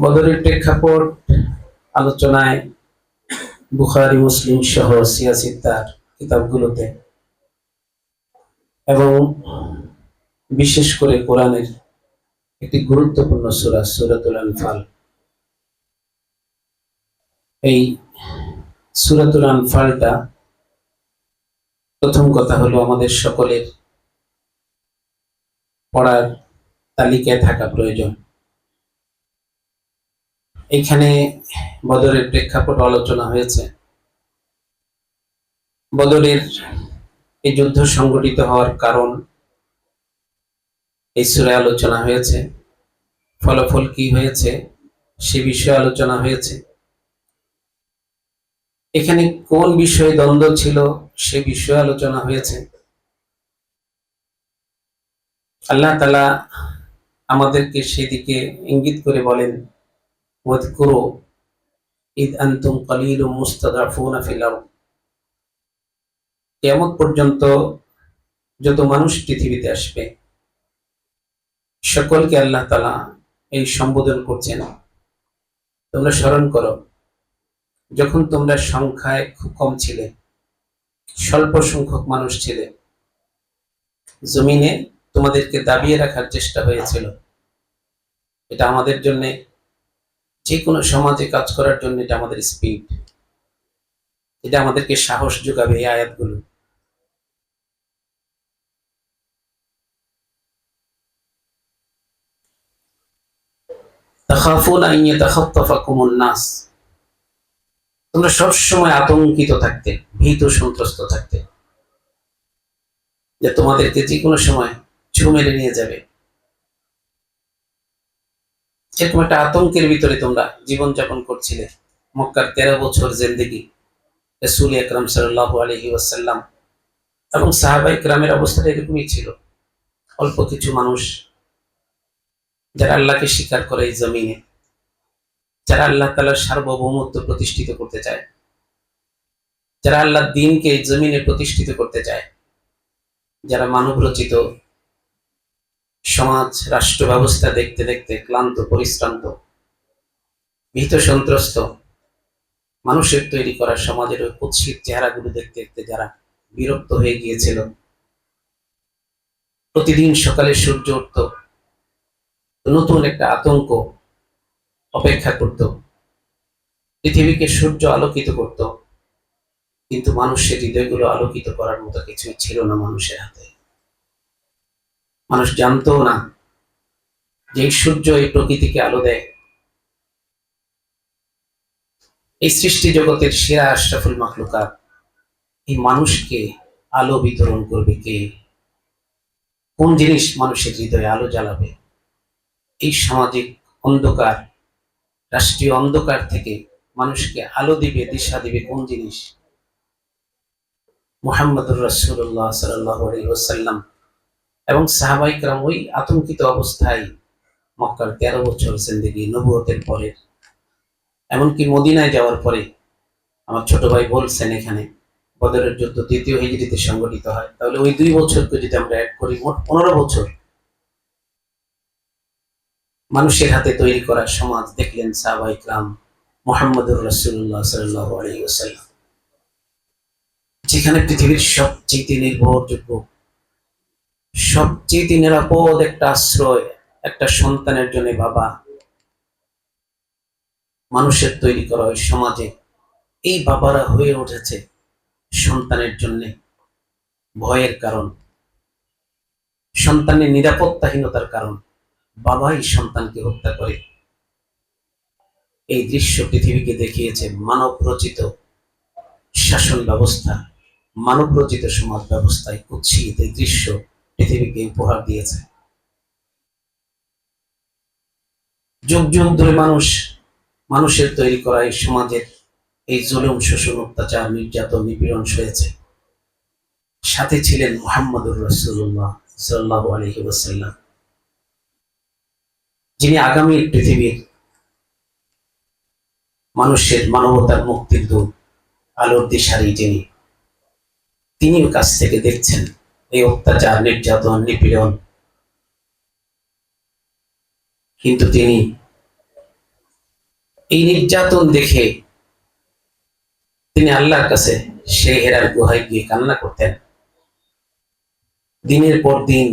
বদরের প্রেক্ষাপট আলোচনায় বুখারী মুসলিম সহ সিয়াসিত্তার কিতাবগুলোতে এবং বিশেষ করে কোরআনের একটি গুরুত্বপূর্ণ সূরা সূরাতুল আনফাল। এই সূরাতুল আনফালটা প্রথম কথা হলো আমাদের সকলের পড়ার তালিকায় থাকা প্রয়োজন। এইখানে বদরের প্রেক্ষাপট আলোচনা হয়েছে। বদরের এই যুদ্ধ সংঘটিত হওয়ার কারণ এই সূরায় আলোচনা হয়েছে। ফলাফল কি হয়েছে সে বিষয়ে আলোচনা হয়েছে। এখানে কোন বিষয়ে দ্বন্দ্ব ছিল সে বিষয়ে আলোচনা হয়েছে। আল্লাহ তাআলা আমাদেরকে সেদিকে ইঙ্গিত করে বলেন, ওয়াযকুরু ইদ আনতুম কালীলুম মুস্তাদআফুনা ফিল আরদ। কিয়ামত পর্যন্ত যত মানুষ পৃথিবীতে আসবে সকলকে আল্লাহ তাআলা এই সম্বোধন করছেন, তোমরা স্মরণ করো যখন তোমরা সংখ্যায় খুব কম ছিলে, স্বল্প সংখ্যক মানুষ ছিলে, জমিনে তোমাদেরকে দাবিয়ে রাখার চেষ্টা হয়েছিল। এটা আমাদের জন্য, যে কোনো সমাজে কাজ করার জন্য এটা আমাদের স্পিড, এটা আমাদেরকে সাহস যোগাবে এই আয়াতগুলো। তাখাফুনা আন ইয়াতাখাত্তাফাকুমুন নাস, তোমরা সবসময় আতঙ্কিত থাকতে, ভীত সন্ত্রস্ত থাকতে যে তোমাদেরকে যে কোনো সময় ছু মেরে নিয়ে যাবে। এরকম একটা আতঙ্কের ভিতরে তোমরা জীবনযাপন করছিলে। মক্কার 13 বছর জিন্দেগি রাসূল আকরাম সাল্লাল্লাহু আলাইহি ওয়াসাল্লাম এবং সাহাবায়ে কেরামের অবস্থাটা এরকমই ছিল। অল্প কিছু মানুষ যারা আল্লাহকে স্বীকার করে এই জমিনে, যারা আল্লাহ তাআলার সার্বভৌমত্ব প্রতিষ্ঠিত করতে চায়, যারা আল্লাহর দ্বীনকে এই জমিনে প্রতিষ্ঠিত করতে চায়, যারা মানব রচিত সমাজ রাষ্ট্র ব্যবস্থা দেখতে দেখতে ক্লান্ত পরিশ্রান্ত ভীত সন্ত্রস্ত মানুষের তৈরি করা সমাজের ওই কুৎসিত চেহারাগুলো দেখতে দেখতে যারা বিরক্ত হয়ে গিয়েছিল, প্রতিদিন সকালে সূর্য উঠত, নতুন একটা আতঙ্ক অপেক্ষা করত, পৃথিবীকে সূর্য আলোকিত করত, কিন্তু মানুষের হৃদয়গুলো আলোকিত করার মতো কিছুই ছিল না মানুষের হাতে। মানুষ জানতো না যে এই সূর্য এই প্রকৃতিকে আলো দেয়। এই সৃষ্টি জগতের সেরা আশরাফুল মাখলুকাত এই মানুষকে আলো বিতরণ করবে কে? কোন জিনিস মানুষের হৃদয়ে আলো জ্বালাবে? এই সামাজিক অন্ধকার, রাষ্ট্রীয় অন্ধকার থেকে মানুষকে আলো দিবে, দিশা দিবে কোন জিনিস? মুহাম্মদুর রাসূলুল্লাহ সাল্লাল্লাহু আলাইহি ওয়াসাল্লাম এবং সাহাবায়ে কেরাম ওই আতঙ্কিত অবস্থায় মক্কার 13 বছর জিন্দেগি নবুয়তের পরে, এমনকি মদিনায় যাওয়ার পরে, আমার ছোট ভাই বলছেন এখানে বদরের যুদ্ধ 2য় হিজরিতে সংঘটিত হয়, তাহলে ওই 2 বছরকে যদি আমরা অ্যাড করি মোট 15 বছর মানুষের হাতে তৈরি করা সমাজ দেখলেন সাহাবায়ে কেরাম মুহাম্মদুর রাসূলুল্লাহ সাল্লাল্লাহু আলাইহি ওয়াসাল্লাম, যেখানে পৃথিবীর সবচেয়ে নির্ভরযোগ্য, সবচেয়ে নিরাপদ একটা আশ্রয় একটা সন্তানের জন্য বাবা, মানুষের তৈরি করা ওই সমাজে এই বাবারা হয়ে উঠেছে সন্তানের জন্য ভয়ের কারণ, সন্তানের নিরাপত্তাহীনতার কারণ। বাবাই সন্তানকে হত্যা করে। এই দৃশ্য পৃথিবীকে দেখিয়েছে মানব রচিত শাসন ব্যবস্থা, মানব রচিত সমাজ ব্যবস্থায় কুৎসিত এই দৃশ্য পৃথিবীকে উপহার দিয়েছে। যুগ যুগ ধরে মানুষের তৈরি করা এই সমাজের এই জুলুম, শোষণ, অত্যাচার, নির্যাতন, নিপীড়ন সয়েছে। সাথে ছিলেন মুহাম্মদুর রাসূলুল্লাহ সাল্লাল্লাহু আলাইহি ওয়াসাল্লাম, যিনি আগামীর পৃথিবীর মানুষের মানবতার মুক্তির দূত, আলোর দিশারি যিনি, তিনিও কাছ থেকে দেখছেন এই অত্যাচার, নির্যাতন, নিপীড়ন, কিন্তু তিনি এই নির্যাতন দেখে তিনি আল্লাহর কাছে সেই হেরার গুহায় গিয়ে কান্না করতেন। দিনের পর দিন,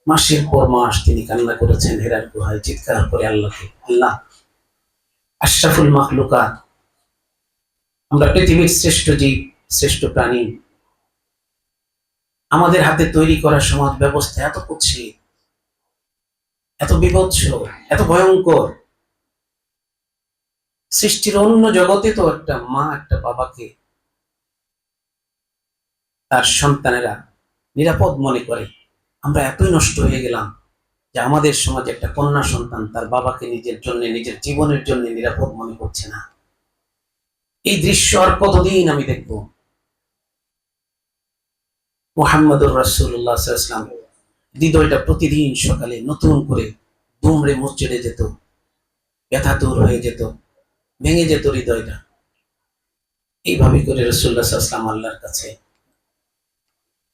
মাসের পর মাস তিনি কান্না করেছেন হেরার গুহায়, চিৎকার করে আল্লাহকে, আল্লাহ, আশরাফুল মাখলুকাত, আমরা পৃথিবীর শ্রেষ্ঠ জীব, শ্রেষ্ঠ প্রাণী, আমাদের হাতে তৈরি করা সমাজ ব্যবস্থা এত কুৎসিত, এত বিভৎস, এত ভয়ঙ্কর। সৃষ্টির অন্য জগতে তো একটা মা একটা বাবাকে তার সন্তানেরা নিরাপদ মনে করে, আমরা এতই নষ্ট হয়ে গেলাম যে আমাদের সমাজে একটা কন্যা সন্তান তার বাবাকে নিজের জন্য, নিজের জীবনের জন্য নিরাপদ মনে করছে না। এই দৃশ্য আর কতদিন আমি দেখব? মুহাম্মদুর রাসূলুল্লাহ সাল্লাল্লাহু আলাইহি ওয়াসাল্লাম হৃদয়টা প্রতিদিন সকালে নতুন করে দুমড়ে মসজিদে যেত, ব্যথাতুর হয়ে যেত, ভেঙে যেত হৃদয়টা। এইভাবে করে রাসূলুল্লাহ সাল্লাল্লাহু আলাইহি ওয়াসাল্লাম আল্লাহর কাছে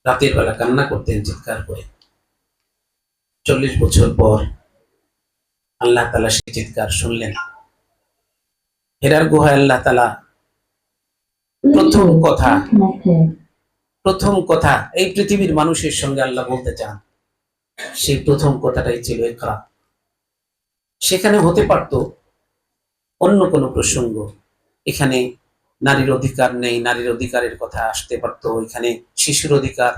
রাতের বেলা কান্না করতেন চিৎকার করে। 40 বছর পর আল্লাহ তাআলা সেই চিৎকার শুনলেন। হেরার গুহায় আল্লাহ তাআলা প্রথম কথা এই পৃথিবীর মানুষের সঙ্গে আল্লাহ বলতে চান, সেই প্রথম কথাটাই ছিল ইকরা। সেখানে হতে পারত অন্য কোনো প্রসঙ্গ, এখানে নারীর অধিকার নেই, নারীর অধিকারের কথা আসতে পারত, এখানে শিশুর অধিকার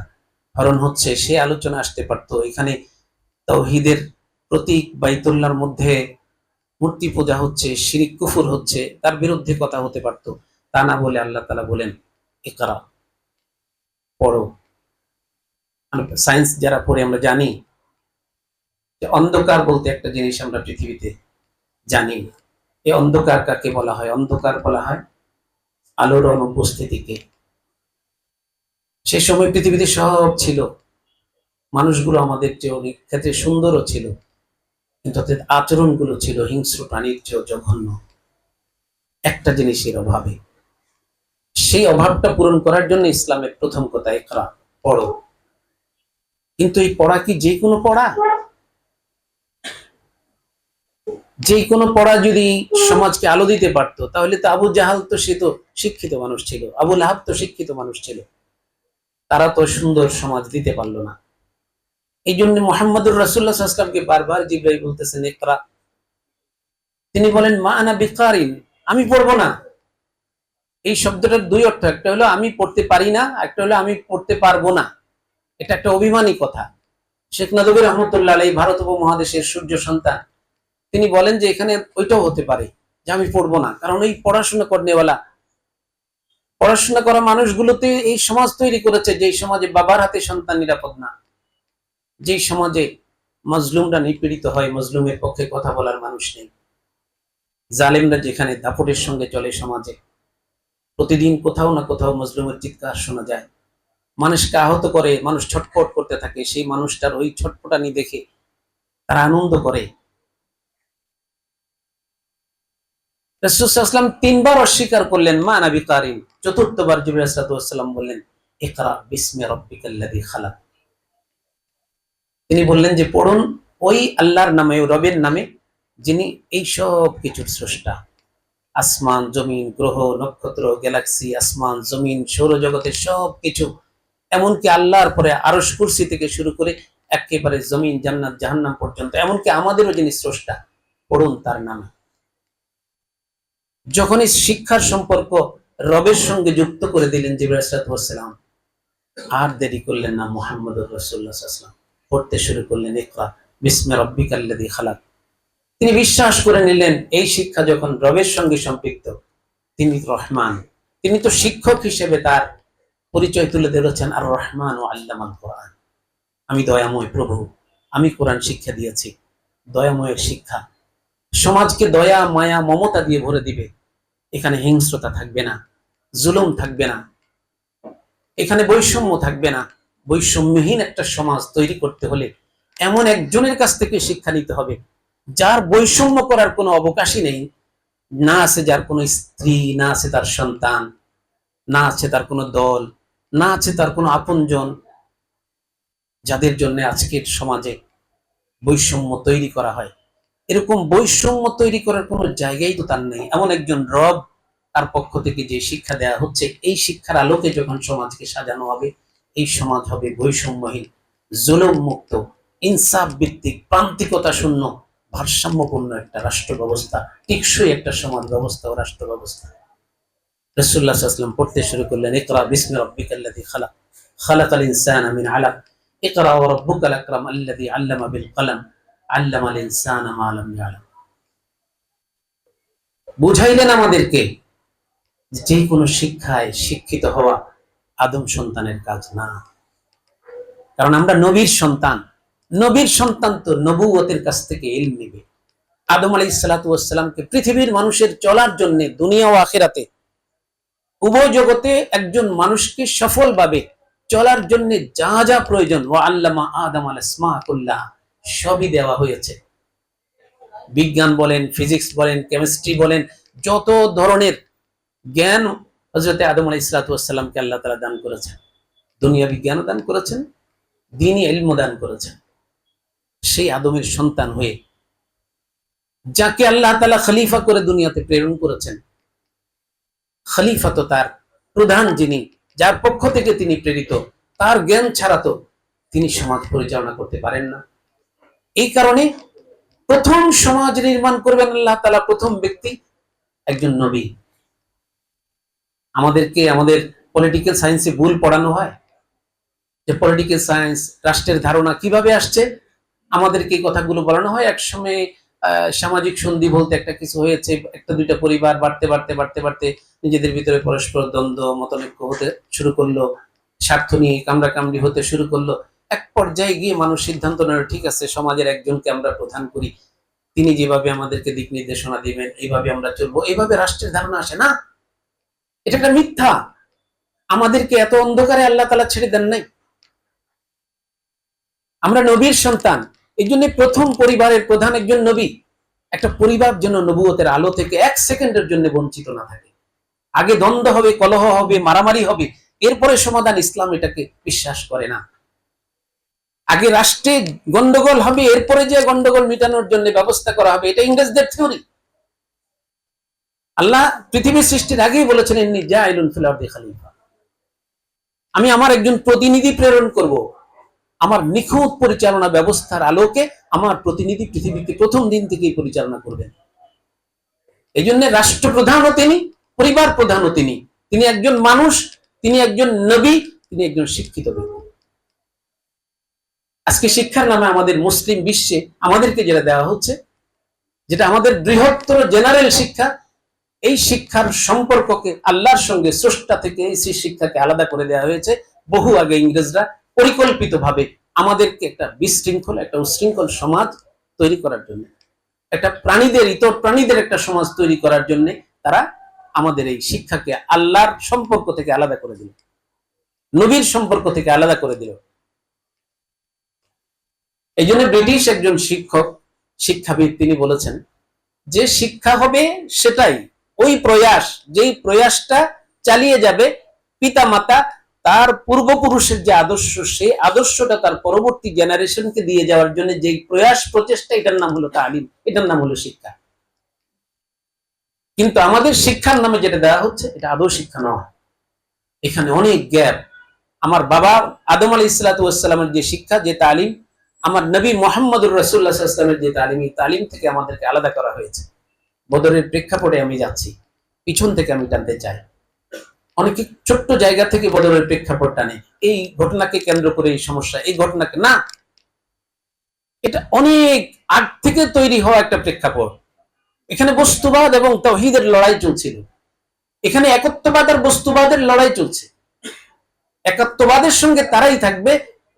হরণ হচ্ছে সে আলোচনা আসতে পারত, এখানে তাওহীদের প্রতীক বাইতুল্লাহর মধ্যে মূর্তি পূজা হচ্ছে, শিরিক কুফর হচ্ছে, তার বিরুদ্ধে কথা হতে পারত। তা না বলে আল্লাহ তাআলা বলেন ইকরা, পড়ো। সায়েন্স যারা পড়ে আমরা জানি যে অন্ধকার বলতে একটা জিনিস আমরা পৃথিবীতে জানি। এই অন্ধকার কাকে বলা হয়? অন্ধকার বলা হয় আলোর অনুপস্থিতিকে। সে সময় পৃথিবীতে সব ছিল, মানুষগুলো আমাদের চেয়ে অনেক ক্ষেত্রে সুন্দরও ছিল, কিন্তু তাদের আচরণগুলো ছিল হিংস্র প্রাণীর চেয়েও জঘন্য। একটা জিনিসের অভাবে, সেই অভাবটা পূরণ করার জন্য ইসলামের প্রথম কথা ইকরা, পড়ো। কিন্তু এই পড়া কি যে কোনো পড়া? যে কোনো পড়া যদি সমাজকে আলো দিতে পারতো, তাহলে তো আবু জাহাল তো সে তো শিক্ষিত মানুষ ছিল, আবু লাহাব তো শিক্ষিত মানুষ ছিল, তারা তো সুন্দর সমাজ দিতে পারলো না। এই জন্য মুহাম্মদুর রাসূলুল্লাহ সাল্লাল্লাহু আলাইহি ওয়াসাল্লামকে বারবার জিবরাইল বলতেছেন ইকরা, তিনি বলেন মা আনা বিকারিন, আমি পড়বো না। এই শব্দটার দুই অর্থ, একটা হলো আমি পড়তে পারি না, একটা হলো আমি পড়তে পারবো না। এটা একটা অভিমানী কথা। শেখ নদভী রহমতুল্লাহ আলাইহি, ভারত উপমহাদেশের সূর্য সন্তান, তিনি বলেন যে এখানে ওইটাও হতে পারে যে আমি পড়বো না, কারণ এই পড়াশোনা করনেওয়ালা, পড়াশোনা করা মানুষগুলোতে এই সমাজ তৈরি করেছে, যেই সমাজে বাবার হাতে সন্তান নিরাপদ না, যেই সমাজে মজলুমরা নিপীড়িত হয়, মজলুমের পক্ষে কথা বলার মানুষ নেই, জালেমরা যেখানে দাপটের সঙ্গে চলে সমাজে, প্রতিদিন কোথাও না কোথাও মজলুমের চিৎকার শোনা যায়, মানুষকে আহত করে, মানুষ ছটফট করতে থাকে, সেই মানুষটার ওই ছটফটানি দেখে তারা আনন্দ করে। রাসূল সাল্লাল্লাহু আলাইহি ওয়াসাল্লাম 3 বার অস্বীকার করলেন মা আনা বিকারিন, চতুর্থবার জিবরাইল সাল্লাল্লাহু আলাইহি ওয়াসাল্লাম বললেন ইকরা বিসমি রাব্বিকাল্লাযী খালাক। তিনি বললেন যে পড়ুন ওই আল্লাহর নামে, ওই রবের নামে যিনি এই সব কিছুর স্রষ্টা, আসমান জমিন, গ্রহ নক্ষত্র, গ্যালাক্সি, আসমান জমিন, সৌরজগতের সব কিছু, এমনকি আল্লাহর পরে আরশ কুরসি থেকে শুরু করে একেবারে জমিন জান্নাত জাহান্নাম পর্যন্ত, এমনকি আমাদেরও যিনি স্রষ্টা, পড়ুন তার নামে। যখনই শিক্ষার সম্পর্ক রবের সঙ্গে যুক্ত করে দিলেন জিবরাইল সাল্লাল্লাহু আলাইহি ওয়াসাল্লাম, আর দেরি করলেন না, মুহাম্মদুর রাসূলুল্লাহ সাল্লাল্লাহু আলাইহি ওয়াসাল্লাম পড়তে শুরু করলেন ইকরা বিসমি রাব্বিকাল্লাযী খালাক। তিনি বিশ্বাস করে নিলেন এই শিক্ষা যখন রবের সঙ্গে সম্পৃক্ত, তিনি রহমান, তিনি তো শিক্ষক হিসেবে তার পরিচয় তুলে ধরেছেন, আর রহমান ও আল্লামাল কোরআন, আমি দয়াময় প্রভু, আমি কোরআন শিক্ষা দিয়েছি। দয়াময়ের শিক্ষা সমাজকে দয়া মায়া মমতা দিয়ে ভরে দিবে, এখানে হিংস্রতা থাকবে না, জুলুম থাকবে না, এখানে বৈষম্য থাকবে না। বৈষম্যহীন একটা সমাজ তৈরি করতে হলে এমন একজনের কাছ থেকে শিক্ষা নিতে হবে যার বৈষম্য করার কোনো অবকাশই নেই, না আছে যার কোনো স্ত্রী, না আছে তার সন্তান, না আছে তার কোনো দল, না আছে তার কোনো আপনজন, যাদের জন্য আজকের সমাজে বৈষম্য তৈরি করা হয়। এরকম বৈষম্য তৈরি করার কোনো জায়গাই তো তার নেই। এমন একজন রব তার পক্ষ থেকে যে শিক্ষা দেওয়া হচ্ছে, এই শিক্ষার আলোকে যখন সমাজকে সাজানো হবে, এই সমাজ হবে বৈষম্যহীন, জুলুম মুক্ত, ইনসাফ ভিত্তিক, প্রান্তিকতা শূন্য, ভারসাম্যপূর্ণ একটা রাষ্ট্র ব্যবস্থা, টেকসই একটা সমাজ ব্যবস্থা ও রাষ্ট্র ব্যবস্থা। রাসূলুল্লাহ সাল্লাল্লাহু আলাইহি ওয়াসাল্লাম পড়তে শুরু করলেন, ইকরা বিসমি রাব্বিকাল্লাযী খালাক, খালাকাল ইনসানা মিন আলাক, ইকরা ওয়া রাব্বুকাল আকরাম আল্লাযী আল্লামা বিল কলম, আল্লামাল ইনসানা মা লাম ইয়ালাম। বুঝাইলেন আমাদেরকে যে কোনো শিক্ষায় শিক্ষিত হওয়া আদম সন্তানের কাজ না, কারণ আমরা নবীর সন্তান। নবীর সন্তান তো নবুয়তের কাছ থেকে ইলম নেবে। আদম আলাইহিস সালাতু ওয়াস সালামকে পৃথিবীর মানুষের চলার জন্য, দুনিয়া ও আখিরাতে উভয় জগতে একজন মানুষকে সফলভাবে চলার জন্য যা যা প্রয়োজন, ওয়া আল্লামা আদম আল আসমা কুল্লাহ, সবই দেওয়া হয়েছে। বিজ্ঞান বলেন, ফিজিক্স বলেন, কেমিস্ট্রি বলেন, যত ধরনের জ্ঞান হযরত আদম আলাইহিস সালাতু ওয়াস সালামকে আল্লাহ তাআলা দান করেছেন। দুনিয়া বিজ্ঞানও দান করেছেন, দ্বীনি ইলমও দান করেছেন। সেই আদমের সন্তান হয়ে যাকে আল্লাহ তাআলা খলিফা করে দুনিয়াতে প্রেরণ করেছেন, খলিফা তো তার প্রধান, যিনি যার পক্ষ থেকে তিনি প্রেরিত, তার জ্ঞান ছাড়া তো তিনি সমাজ পরিচালনা করতে পারেন না। এই কারণে প্রথম সমাজ নির্মাণ করবেন আল্লাহ তাআলা, প্রথম ব্যক্তি একজন নবী। আমাদেরকে আমাদের পলিটিক্যাল সায়েন্সে ভুল পড়ানো হয় যে পলিটিক্যাল সায়েন্স, রাষ্ট্রের ধারণা কিভাবে আসছে, আমাদেরকে এই কথাগুলো বলানো হয়। একসময় সামাজিক সন্ধি বলতে একটা কিছু হয়েছে, একটা দুইটা পরিবার বাড়তে বাড়তে বাড়তে বাড়তে নিজেদের ভিতরে পরস্পর দ্বন্দ্ব, মতনৈক্য হতে শুরু করলো, স্বার্থ নিয়ে কামড়াকামড়ি হতে শুরু করলো। এক পর্যায়ে গিয়ে মানুষ সিদ্ধান্ত নেয়, ঠিক আছে, সমাজের একজনকে আমরা প্রধান করি, তিনি যেভাবে আমাদেরকে দিক নির্দেশনা দিবেন, এইভাবে আমরা চলবো। এইভাবে রাষ্ট্রের ধারণা আসে না, এটা একটা মিথ্যা। আমাদেরকে এত অন্ধকারে আল্লাহ তাআলা ছেড়ে দেন নাই। আমরা নবীর সন্তান, এই জন্য প্রথম পরিবারের প্রধান একজন নবী। একটা পরিবার যেন নবুয়তের আলো থেকে এক সেকেন্ডের জন্য বঞ্চিত না থাকে। আগে দ্বন্দ্ব হবে, কলহ হবে, মারামারি হবে, এরপরে সমাধান। ইসলাম এটাকে বিশ্বাস করে না। আগে রাষ্ট্রে গন্ডগোল হবে, এরপরে যে গন্ডগোল মিটানোর জন্য ব্যবস্থা করা হবে, এটা ইংরেজদের থিওরি। আল্লাহ পৃথিবীর সৃষ্টির আগেই বলেছেন, ইন্নী জাইলুন ফিল আরদি খলিফা, আমি আমার একজন প্রতিনিধি প্রেরণ করব। আমার নিখুঁত পরিচালনা ব্যবস্থার আলোকে আমার প্রতিনিধি পৃথিবীকে প্রথম দিন থেকেই পরিচালনা করবেন। এই জন্য রাষ্ট্রপ্রধানও তিনি, পরিবার প্রধানও তিনি। তিনি একজন মানুষ, তিনি একজন নবী, তিনি একজন শিক্ষিত ব্যক্তি। আজকে শিক্ষার নামে আমাদের মুসলিম বিশ্বে আমাদেরকে যেটা দেওয়া হচ্ছে, যেটা আমাদের বৃহত্তর জেনারেল শিক্ষা, এই শিক্ষার সম্পর্ককে আল্লাহর সঙ্গে, স্রষ্টা থেকে এই শিক্ষাকে আলাদা করে দেওয়া হয়েছে বহু আগে ইংরেজরা পরিকল্পিতভাবে আমাদেরকে একটা বিশৃঙ্খল, একটা উশৃঙ্খল সমাজ তৈরি করার জন্য, একটা প্রাণীদের, ইতর প্রাণীদের একটা সমাজ তৈরি করার জন্য তারা আমাদের এই শিক্ষাকে আল্লাহর সম্পর্ক থেকে আলাদা করে দিল, নবীর সম্পর্ক থেকে আলাদা করে দিল। এই জন্য ব্রিটিশ একজন শিক্ষক, শিক্ষাবিদ, তিনি বলেছেন যে শিক্ষা হবে সেটাই, ওই প্রয়াস, যেই প্রয়াসটা চালিয়ে যাবে পিতা মাতা তার পূর্বপুরুষের যে আদর্শ, সেই আদর্শটা তার পরবর্তী জেনারেশনকে দিয়ে যাওয়ার জন্য যে প্রয়াস, প্রচেষ্টা, এটার নাম হলো তালিম, এটার নাম হলো শিক্ষা। কিন্তু আমাদের শিক্ষার নামে যেটা দেওয়া হচ্ছে, এটা আদৌ শিক্ষা নয়। এখানে অনেক গ্যাপ। আমার বাবা আদম আলাইহিস সালাতু ওয়াস সালামের যে শিক্ষা, যে তালিম, আমার নবী মুহাম্মদুর রাসূলুল্লাহ সাল্লাল্লাহু আলাইহি ওয়াসাল্লামের যে তালিম, এই তালিম থেকে আমাদেরকে আলাদা করা হয়েছে। বদরের প্রেক্ষাপটে আমি যাচ্ছি, পিছন থেকে আমি টানতে চাই। অনেকে ছোট্ট জায়গা থেকে বদরের প্রেক্ষাপট টানে, এই ঘটনাকে কেন্দ্র করে এই সমস্যা, এই ঘটনাকে না, এটা অনেক আগ থেকে তৈরি হওয়া একটা প্রেক্ষাপট। এখানে বস্তুবাদ এবং তাওহীদের লড়াই চলছিল, এখানে একত্ববাদ আর বস্তুবাদের লড়াই চলছে। একত্ববাদের সঙ্গে তারাই থাকবে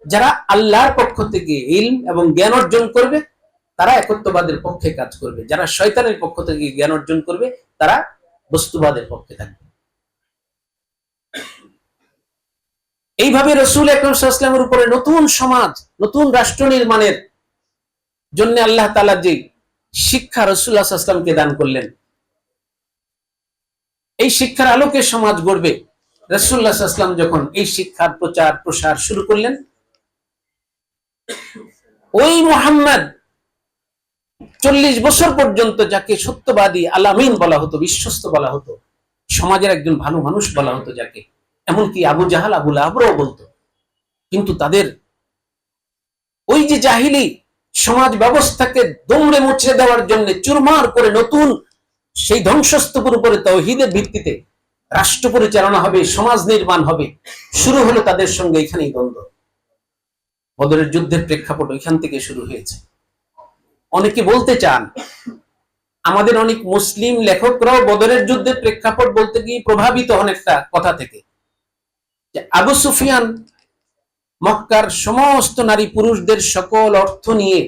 যারা আল্লাহর পক্ষ থেকে ইলম এবং জ্ঞান অর্জন করবে, তারা একত্ববাদের পক্ষে কাজ করবে। যারা শয়তানের পক্ষ থেকে জ্ঞান অর্জন করবে, তারা বস্তুবাদের পক্ষে থাকবে। এইভাবে রাসূল আকরাম সাল্লাল্লাহু আলাইহি ওয়াসাল্লামের উপরে নতুন সমাজ, নতুন রাষ্ট্র নির্মাণের জন্য আল্লাহ তাআলা যে শিক্ষা রাসূলুল্লাহ সাল্লাল্লাহু আলাইহি ওয়াসাল্লামকে দান করলেন, এই শিক্ষার আলোকে সমাজ গড়বে। রাসূলুল্লাহ সাল্লাল্লাহু আলাইহি ওয়াসাল্লাম যখন এই শিক্ষার প্রচার প্রসার শুরু করলেন, ওই মুহাম্মদ 40 বছর পর্যন্ত যাকে সত্যবাদী আলামিন বলা হতো, বিশ্বস্ত বলা হতো, সমাজের একজন ভালো মানুষ বলা হতো যাকে, এমনকি আবু জাহাল আবু লাহাবও বলতো। কিন্তু তাদের ওই যে জাহিলি সমাজ ব্যবস্থাকে দৌড়ে মুছড়ে দেওয়ার জন্য চুরমার করে নতুন সেই ধ্বংসস্তূপের উপরে তাওহীদের ভিত্তিতে রাষ্ট্র পরিচালনা হবে, সমাজ নির্মাণ হবে, শুরু হলো তাদের সঙ্গে এখানেই দ্বন্দ্ব। বদরের যুদ্ধের প্রেক্ষাপট ওইখান থেকে শুরু হয়েছে। অনেকে বলতে চান, আমাদের অনেক মুসলিম লেখকরাও বদরের যুদ্ধের প্রেক্ষাপট বলতে গিয়ে প্রভাবিত হন একটা কথা থেকে, যে আবু সুফিয়ান মক্কার সমস্ত নারী পুরুষদের সকল অর্থ নিয়ে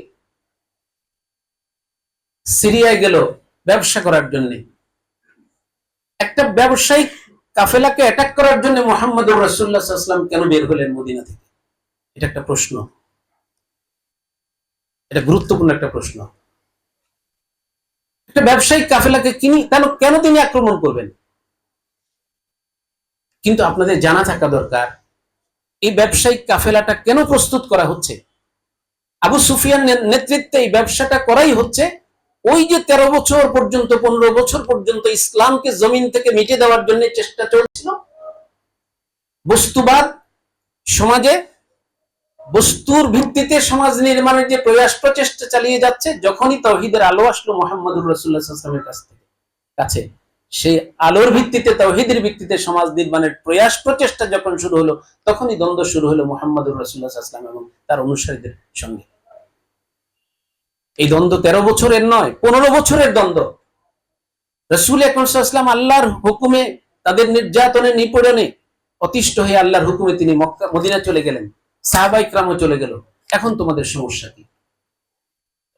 সিরিয়ায় গেল ব্যবসা করার জন্য। একটা ব্যবসায়িক কাফেলাকে অ্যাটাক করার জন্য মুহাম্মদুর রাসূলুল্লাহ সাল্লাল্লাহু আলাইহি ওয়াসাল্লাম কেন বের হলেন মদিনা থেকে? এটা একটা প্রশ্ন, এটা গুরুত্বপূর্ণ একটা প্রশ্ন। একটা ব্যবসায়িক কাফেলাকে কেন তিনি আক্রমণ করবেন? কিন্তু আপনাদের জানা থাকা দরকার, এই ব্যবসায়িক কাফেলাটা কেন প্রস্তুত করা হচ্ছে? আবু সুফিয়ান নেতৃত্বে এই ব্যবসাটা করাই হচ্ছে ওই যে 13 বছর পর্যন্ত 15 বছর পর্যন্ত ইসলামকে জমিন থেকে মিটে দেওয়ার জন্য চেষ্টা চলছিল। বস্তুবাদ সমাজে বস্তুর ভিত্তিতে সমাজ নির্মাণের যে প্রয়াস প্রচেষ্টা চালিয়ে যাচ্ছে, যখনই তাওহীদের আলো আসলো মুহাম্মদুর রাসূলুল্লাহ সাল্লাল্লাহু আলাইহি ওয়াসাল্লামের কাছে, সেই আলোর ভিত্তিতে তাওহীদের ভিত্তিতে সমাজ নির্মাণের প্রয়াস প্রচেষ্টা যখন শুরু হলো, তখনই দ্বন্দ্ব শুরু হলো মুহাম্মদুর রাসূলুল্লাহ সাল্লাল্লাহু আলাইহি ওয়াসাল্লাম এবং তার অনুসারীদের সঙ্গে। এই দ্বন্দ্ব 13 বছরের নয়, 15 বছরের দ্বন্দ্ব। রাসূল আকরাম সাল্লাল্লাহু আলাইহি ওয়াসাল্লাম আল্লাহর হুকুমে, তাদের নির্যাতনে নিপীড়নে অতিষ্ঠ হয়ে আল্লাহর হুকুমে তিনি মক্কা মদিনা চলে গেলেন, সাহাবায়ে কিরামও চলে গেল। এখন তোমাদের সমস্যা কি?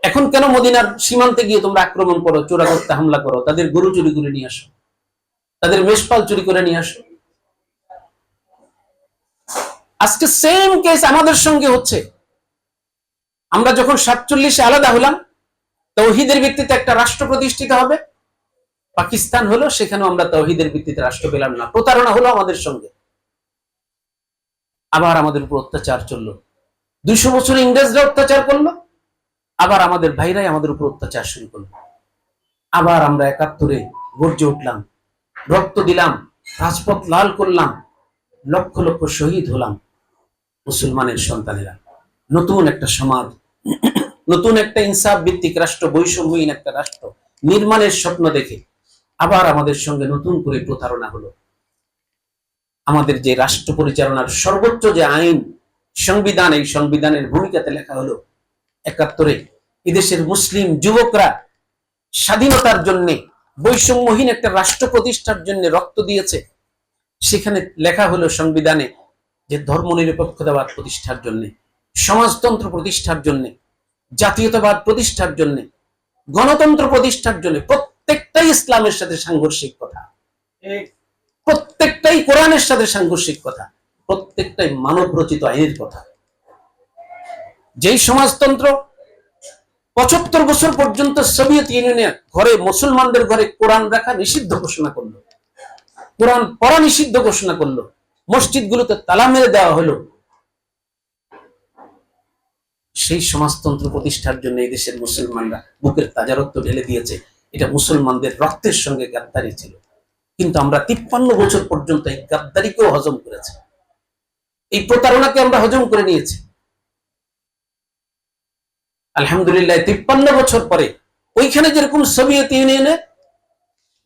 এখন কেন মদিনার সীমান্তে গিয়ে তোমরা আক্রমণ করো, চোরাগত্তা হামলা করো, তাদের গরু চুরি করে নিয়ে আসো, তাদের মেষপাল চুরি করে নিয়ে আসো? আজকে সেম কেস আমাদের সঙ্গে হচ্ছে। আমরা যখন 47-এ আলাদা হলাম, তাওহীদের ভিত্তিতে একটা রাষ্ট্র প্রতিষ্ঠিত হবে, পাকিস্তান হলো, সেখানেও আমরা তাওহীদের ভিত্তিতে রাষ্ট্র পেলাম না, প্রতারণা হলো আমাদের সঙ্গে। আবার আমাদের উপর অত্যাচার চললো, 200 বছর ইংরেজরা অত্যাচার করলো, আবার আমাদের ভাইরাই আমাদের উপর অত্যাচার শুরু করলো। আবার আমরা 71-এ গর্জে উঠলাম, রক্ত দিলাম, রাজপথ লাল করলাম, লক্ষ লক্ষ শহীদ হলাম মুসলমানের সন্তানেরা। নতুন একটা সমাজ, নতুন একটা ইনসাফ ভিত্তিক রাষ্ট্র, বৈষম্যহীন একটা রাষ্ট্র নির্মাণের স্বপ্ন দেখে আবার আমাদের সঙ্গে নতুন করে প্রতারণা হলো। আমাদের যে রাষ্ট্র পরিচালনার সর্বোচ্চ যে আইন, সংবিধান, এই সংবিধানের ভূমিকাতে লেখা হলো 71-এ এদেশের মুসলিম যুবকরা স্বাধীনতার জন্য, বৈষম্যহীন একটা রাষ্ট্র প্রতিষ্ঠার জন্য রক্ত দিয়েছে। সেখানে লেখা হলো সংবিধানে যে ধর্মনিরপেক্ষতাবাদ প্রতিষ্ঠার জন্য, সমাজতন্ত্র প্রতিষ্ঠার জন্য, জাতীয়তাবাদ প্রতিষ্ঠার জন্য, গণতন্ত্র প্রতিষ্ঠার জন্য, প্রত্যেকটাই ইসলামের সাথে সাংঘর্ষিক কথা, প্রত্যেকটাই কোরআনের সাথে সাংঘর্ষিক কথা, প্রত্যেকটাই মানব রচিত আইনের কথা। যেই সমাজতন্ত্র 75 বছর পর্যন্ত সোভিয়েত ইউনিয়নের ঘরে, মুসলমানদের ঘরে কোরআন রাখা নিষিদ্ধ ঘোষণা করলো, কোরআন পড়া নিষিদ্ধ ঘোষণা করলো, মসজিদগুলোতে তালা মেরে দেওয়া হলো, সেই সমাজতন্ত্র প্রতিষ্ঠার জন্য এই দেশের মুসলমানরা বুকের তাজা রক্ত ঢেলে দিয়েছে। এটা মুসলমানদের রক্তের সঙ্গে গাদ্দারি ছিল। কিন্তু আমরা 53 বছর পর্যন্ত এই গাদ্দারিকেও হজম করেছি, এই প্রতারণাকে আমরা হজম করে নিয়েছি। আলহামদুলিল্লাহ 53 বছর পরে ওইখানে যেরকম সোভিয়েত ইউনিয়নে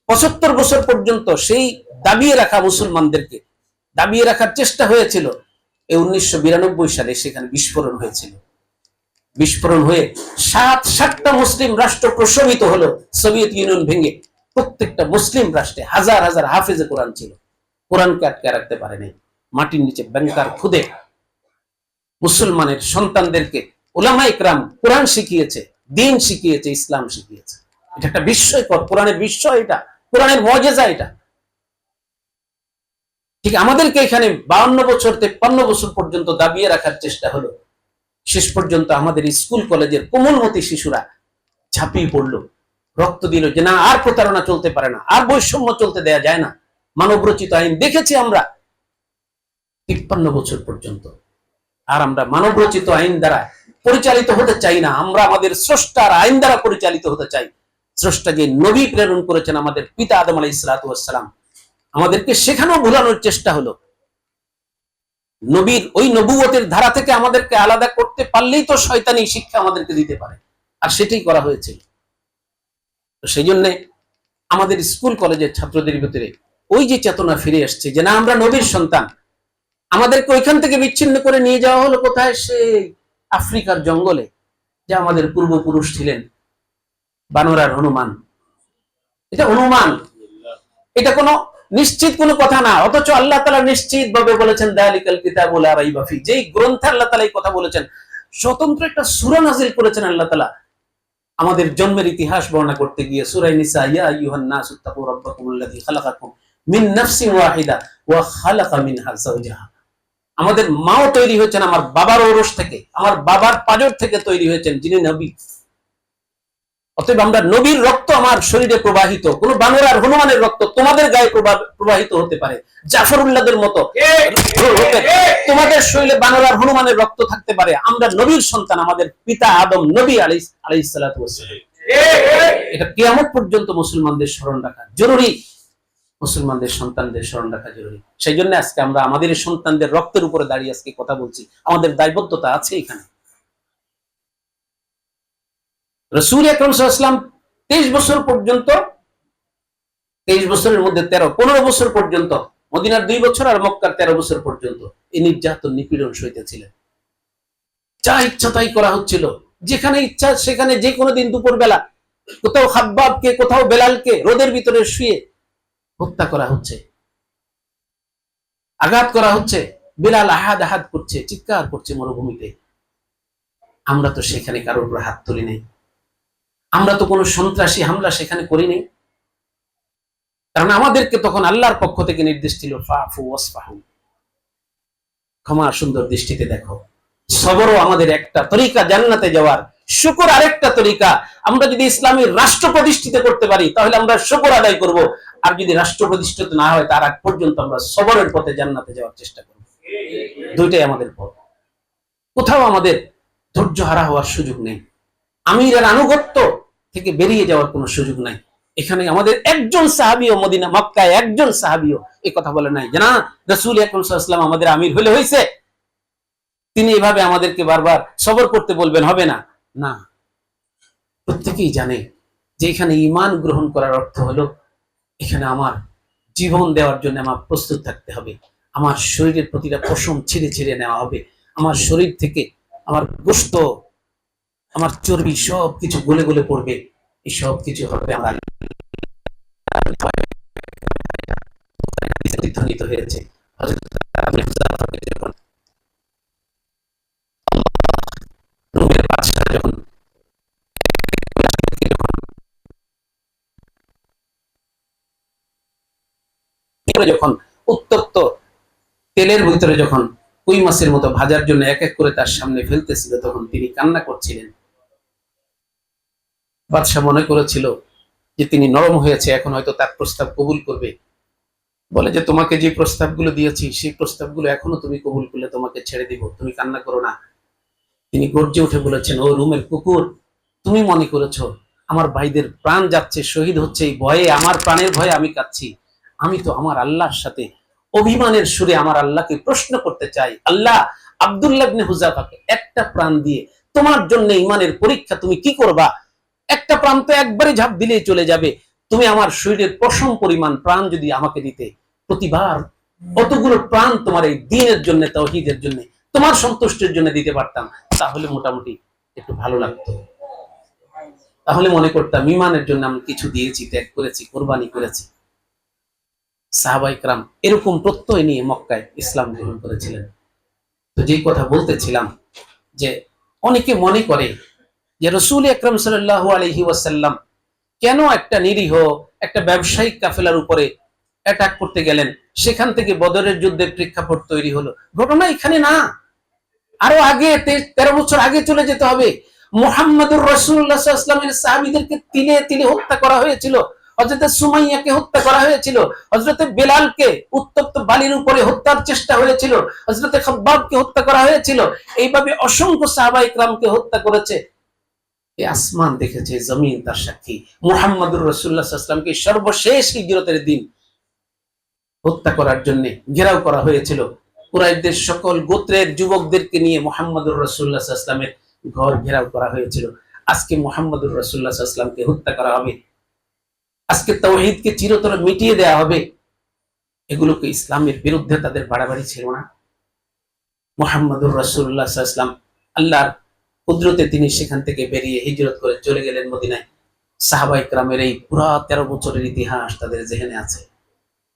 75 বছর পর্যন্ত সেই দাবিয়ে রাখা মুসলমানদেরকে দাবিয়ে রাখার চেষ্টা হয়েছিল, এই 1992 সালে সেখানে বিস্ফোরণ হয়েছিল। বিস্ফোরণ হয়ে 7টা মুসলিম রাষ্ট্র প্রশমিত হলো সোভিয়েত ইউনিয়ন ভেঙে। প্রত্যেকটা মুসলিম রাষ্ট্রে হাজার হাজার হাফেজে কোরআন ছিল, কোরআনকে আটকে রাখতে পারেনি। মাটির নিচে ব্যাংকার খুদে মুসলমানের সন্তানদেরকে উলামা ইকরাম কোরআন শিখিয়েছে, দিন শিখিয়েছে, ইসলাম শিখিয়েছে। এটা একটা বিস্ময়কর, কোরআনের বিস্ময় এটা, কোরআনের মুজিজা এটা। ঠিক আমাদেরকে এখানে 52 বছর 53 বছর পর্যন্ত দাবিয়ে রাখার চেষ্টা হলো। শেষ পর্যন্ত আমাদের স্কুল কলেজের কোমলমতি শিশুরা ঝাঁপিয়ে পড়লো, রক্ত দিল যে না, আর প্রতারণা চলতে পারে না, আর বৈষম্য চলতে দেয়া যায় না, মানবরচিত আইন দেখেছি আমরা 53 বছর পর্যন্ত। আর আমরা মানবরচিত আইন দ্বারা পরিচালিত হতে চাই না, আমরা আমাদের স্রষ্টার আইন দ্বারা পরিচালিত হতে চাই। স্রষ্টা যে নবী প্রেরণ করেছেন আমাদের পিতা আদম আলাইহিস সালাতু ওয়াস সালাম, আমাদেরকে সেখানেও ভুলানোর চেষ্টা হলো। নবীর ওই নবুয়তের ধারা থেকে আমাদেরকে আলাদা করতে পারলেই তো শয়তানি শিক্ষা আমাদেরকে দিতে পারে, আর সেটাই করা হয়েছিল। তো সেই জন্য আমাদের স্কুল কলেজের ছাত্রদের ভিতরে ওই যে চেতনা ফিরে আসছে যে না, আমরা নবীর সন্তান। আমাদেরকে ওইখান থেকে বিচ্ছিন্ন করে নিয়ে যাওয়া হলো কোথায়? সেই আফ্রিকার জঙ্গলে, যা আমাদের পূর্বপুরুষ ছিলেন বানর আর হনুমান। এটা অনুমান, এটা কোনো নিশ্চিত কোনো কথা না। অথচ আল্লাহ তাআলা নিশ্চিত ভাবে বলেছেন যালিকাল কিতাবু লা রাইবা ফি, যেই গ্রন্থে আল্লাহ তাআলা এই কথা বলেছেন, স্বতন্ত্র একটা সূরা নাযিল করেছেন আল্লাহ তাআলা আমাদের জন্মের ইতিহাস বর্ণনা করতে গিয়ে। সূরা নিসা, ইয়া আইয়ুহান নাসু তাকু রাব্বাকুমুল্লাযী খালাকাকুম মিন নাফসিন ওয়াহিদা ওয়া খালাকা মিনহা যাওজাহা। আমাদের মাও তৈরি হয়েছেন আমার বাবার ঔরস থেকে, আমার বাবার পাজর থেকে তৈরি হয়েছেন যিনি নবী। অতএব আমরা নবীর রক্ত আমার শরীরে প্রবাহিত, কোন বানর আর হনুমানের রক্ত তোমাদের গায়ে প্রবাহিত হতে পারে, জাফরুল্লাহদের মতো তোমাদের শরীরে বানর আর হনুমানের রক্ত থাকতে পারে। আমরা নবীর সন্তান, আমাদের পিতা আদম নবী আলাইহিস সালাতু ওয়াস সালাম। এটা কিয়ামত পর্যন্ত মুসলমানদের স্মরণ রাখা জরুরি, মুসলমানদের সন্তানদের স্মরণ রাখা জরুরি। সেই জন্য আজকে আমরা আমাদের সন্তানদের রক্তের উপরে দাঁড়িয়ে আজকে কথা বলছি, আমাদের দায়বদ্ধতা আছে এখানে। রাসূল আকরাম সাল্লাল্লাহু আলাইহি ওয়াসাল্লাম 23 বছর পর্যন্ত, 23 বছরের মধ্যে 15 বছর পর্যন্ত, মদিনার 2 বছর আর মক্কার 13 বছর পর্যন্ত এই নির্যাতন নিপীড়ন সইতেছিলেন। যা ইচ্ছা তাই করা হচ্ছিল, যেখানে ইচ্ছা সেখানে, যে কোনো দিন দুপুর বেলা কোথাও খাব্বাবকে, কোথাও বেলালকে রোদের ভিতরে শুয়ে হত্যা করা হচ্ছে, আঘাত করা হচ্ছে। বেলাল আহাদ আহাদ করছে, চিৎকার করছে মরুভূমিতে। আমরা তো সেখানে কারোর উপর হাত তুলি নাই, আমরা তো কোনো সন্ত্রাসী হামলা সেখানে করিনি, কারণ আমাদেরকে তখন আল্লাহর পক্ষ থেকে নির্দেশ ছিল ফাফু ওয়াসফাহু, ক্ষমা সুন্দর দৃষ্টিতে দেখো। সবরও আমাদের একটা তরিকা জান্নাতে যাওয়ার, শুকর আরেকটা তরিকা। আমরা যদি ইসলামের রাষ্ট্র প্রতিষ্ঠিত করতে পারি তাহলে আমরা শুকর আদায় করব, আর যদি রাষ্ট্র প্রতিষ্ঠিত না হয় তার আগ পর্যন্ত আমরা সবরের পথে জান্নাতে যাওয়ার চেষ্টা করব। দুইটাই আমাদের পথ। কোথাও আমাদের ধৈর্য হারা হওয়ার সুযোগ নেই, আমিরের আনুগত্য থেকে বেরিয়ে যাওয়ার কোনো সুযোগ নাই। এখানে আমাদের একজন সাহাবীও মদিনা মক্কায় একজন সাহাবীও এই কথা বলে নাই যে না, রাসূল আকরাম সাল্লাল্লাহু আলাইহি ওয়াসাল্লাম আমাদের আমির হলে হয়েছে, তিনি এভাবে আমাদেরকে বারবার সবর করতে বলবেন, হবে না। না, প্রত্যেকেই জানে যে এখানে ঈমান গ্রহণ করার অর্থ হলো এখানে আমার জীবন দেওয়ার জন্য আমার প্রস্তুত থাকতে হবে, আমার শরীরের প্রতিটা পশম ছিঁড়ে ছিঁড়ে নেওয়া হবে, আমার শরীর থেকে আমার গোশত, আমার চর্বি সব কিছু গলে গলে পড়বে, এই সব কিছু হবে আমার ধ্বনিত হয়েছে। যখন উত্তপ্ত তেলের ভিতরে যখন কই মাছের মতো ভাজার জন্য এক এক করে তার সামনে ফেলতেছিল, তখন তিনি কান্না করছিলেন। বাদশাহ মনে করেছিল যে তিনি নরম হয়েছে, এখন হয়তো তার প্রস্তাব কবুল করবে। বলে যে তোমাকে যে প্রস্তাবগুলো দিয়েছি সেই প্রস্তাবগুলো এখনো তুমি কবুল করলে তোমাকে ছেড়ে দিব, তুমি কান্না করো না। তিনি গর্জে উঠে বলেছেন, ও রুমের কুকুর, তুমি মনে করেছো আমার ভাইদের প্রাণ যাচ্ছে, শহীদ হচ্ছে, এই ভয়ে, আমার প্রাণের ভয়ে আমি কাঁদছি? আমি তো আমার আল্লাহর সাথে অভিমানের সুরে আমার আল্লাহকে প্রশ্ন করতে চাই, আল্লাহ, আব্দুল্লাহ ইবনে হুযাফাকে একটা প্রাণ দিয়ে তোমার জন্য ঈমানের পরীক্ষা তুমি কি করবা? একটা প্রাণ তো একবারে ঝাঁপ দিলেই চলে যাবে, তুমি আমার শরীরের পশম পরিমাণ প্রাণ যদি আমাকে দিতে, প্রতিবার কতগুলো প্রাণ তোমার এই দ্বীনের জন্য, তাওহীদের জন্য, তোমার সন্তুষ্টির জন্য দিতে পারতাম, তাহলে মোটামুটি একটু ভালো লাগতো, তাহলে মনে করতাম ঈমানের জন্য আমি কিছু দিয়েছি, ত্যাগ করেছি, কোরবানি করেছি। সাহাবায়ে কেরাম এরকম প্রত্যয় নিয়ে মক্কায় ইসলাম গ্রহণ করেছিলেন। তো যেই কথা বলতেছিলাম যে অনেকে মনে করে যে রাসূল আকরাম সাল্লাল্লাহু আলাইহি ওয়াসাল্লাম কেন একটা নিরীহ একটা ব্যবসায়িক কাফেলার উপরে অ্যাটাক করতে গেলেন, সেখান থেকে বদরের যুদ্ধের প্রেক্ষাপট তৈরি হলো। ঘটনা এখানে না, আরো আগে 13 বছর আগে চলে যেতে হবে। মুহাম্মদুর রাসূলুল্লাহ সাল্লাল্লাহু আলাইহি ওয়াসাল্লামের সাহাবীদেরকে তিলে তিলে হত্যা করা হয়েছিল, হযরত সুমাইয়াকে হত্যা করা হয়েছিল, হযরত বেলালকে উত্তপ্ত বালির উপরে হত্যার চেষ্টা হয়েছিল, হযরত খাব্বাবকে হত্যা করা হয়েছিল। এইভাবে অসংখ্য সাহাবায়ে কেরামকে হত্যা করেছে। এই আসমান দেখেছে, জমিন তার সাক্ষী। মুহাম্মদুর রাসূলুল্লাহ সাল্লাল্লাহু আলাইহি ওয়াসাল্লামকে সর্বশেষ হিজরতের দিন হত্যা করার জন্য ঘেরাও করা হয়েছিল। কুরাইশদের সকল গোত্রের যুবকদেরকে নিয়ে মুহাম্মদুর রাসূলুল্লাহ সাল্লাল্লাহু আলাইহি ওয়াসাল্লামের ঘর ঘেরাও করা হয়েছিল। আজকে মুহাম্মদুর রাসূলুল্লাহ সাল্লাল্লাহু আলাইহি ওয়াসাল্লামকে হত্যা করা হবে, আজকে তাওহীদকে চিরতরে মিটিয়ে দেওয়া হবে। এগুলোকে ইসলামের বিরুদ্ধে তাদের বাড়াবাড়ি ছিল না? মুহাম্মদুর রাসূলুল্লাহ সাল্লাল্লাহু আলাইহি ওয়াসাল্লাম আল্লাহর কুদরতে তিনি সেখান থেকে বেরিয়ে হিজরত করে চলে গেলেন মদিনায়। সাহাবায়ে কেরামের এই পুরা 13 বছরের ইতিহাস তাদের জেহেনে আছে।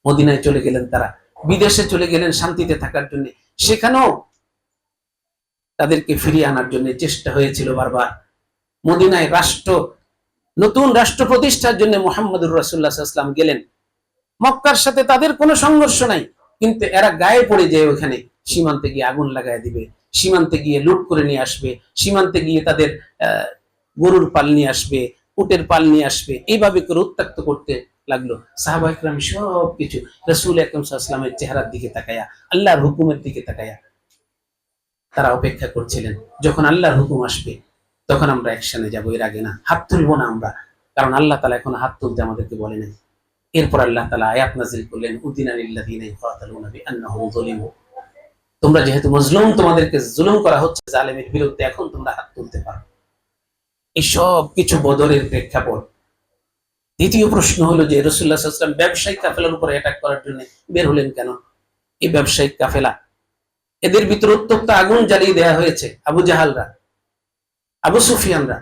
মদিনায় চলে গেলেন তারা, বিদেশে চলে গেলেন শান্তিতে থাকার জন্য। সেখানেও তাদেরকে ফিরিয়ে আনার জন্য চেষ্টা হয়েছিল বারবার। মদিনায় নতুন রাষ্ট্র প্রতিষ্ঠার জন্য মুহাম্মদুর রাসূলুল্লাহ সাল্লাল্লাহু আলাইহি ওয়াসাল্লাম গেলেন। মক্কার সাথে তাদের কোনো সংঘর্ষ নাই, কিন্তু এরা গায়ে পড়ে যায় ওখানে, সীমান্তে গিয়ে আগুন লাগায় দিবে, সীমান্তে গিয়ে লুট করে নিয়ে আসবে, সীমান্তে গিয়ে তাদের গরুর পাল নিয়ে আসবে, উটের পাল নিয়ে আসবে, এইভাবে করে উত্ত্যক্ত করতে লাগলো। সাহাবায়ে কেরাম সবকিছু রাসূল আকরাম সাল্লাল্লাহু আলাইহি ওয়াসাল্লামের চেহারার দিকে তাকায়া, আল্লাহর হুকুমের দিকে তাকায়া তারা অপেক্ষা করছিলেন, যখন আল্লাহর হুকুম আসবে তখন আমরা অ্যাকশনে যাব, এর আগে না। হাত তুলবো না আমরা, কারণ আল্লাহ তাআলা এখন হাত তুলতে আমাদেরকে বলে নাই। এরপর আল্লাহ তাআলা আয়াত নাযিল করলেন, উদিনা লিল্লাযিনা ইউকাতালুনা বিআন্নাহুম যুলিমু, তোমরা যেহেতু মজলুম, তোমাদেরকে জুলুম করা হচ্ছে, জালেমের বিরুদ্ধে, এখন তোমরা হাত তুলতে পারো। এই সব কিছু বদরের প্রেক্ষাপট। দ্বিতীয় প্রশ্ন হলো যে রাসূলুল্লাহ সাল্লাল্লাহু আলাইহি ওয়াসাল্লাম ব্যবসায়িক কাফেলার উপরে অ্যাটাক করার জন্য বের হলেন কেন? এই ব্যবসায়িক কাফেলা, এদের ভিতরে উত্তপ্ত আগুন জ্বালিয়ে দেওয়া হয়েছে আবু জাহালরা, আবু সুফিয়ানরা,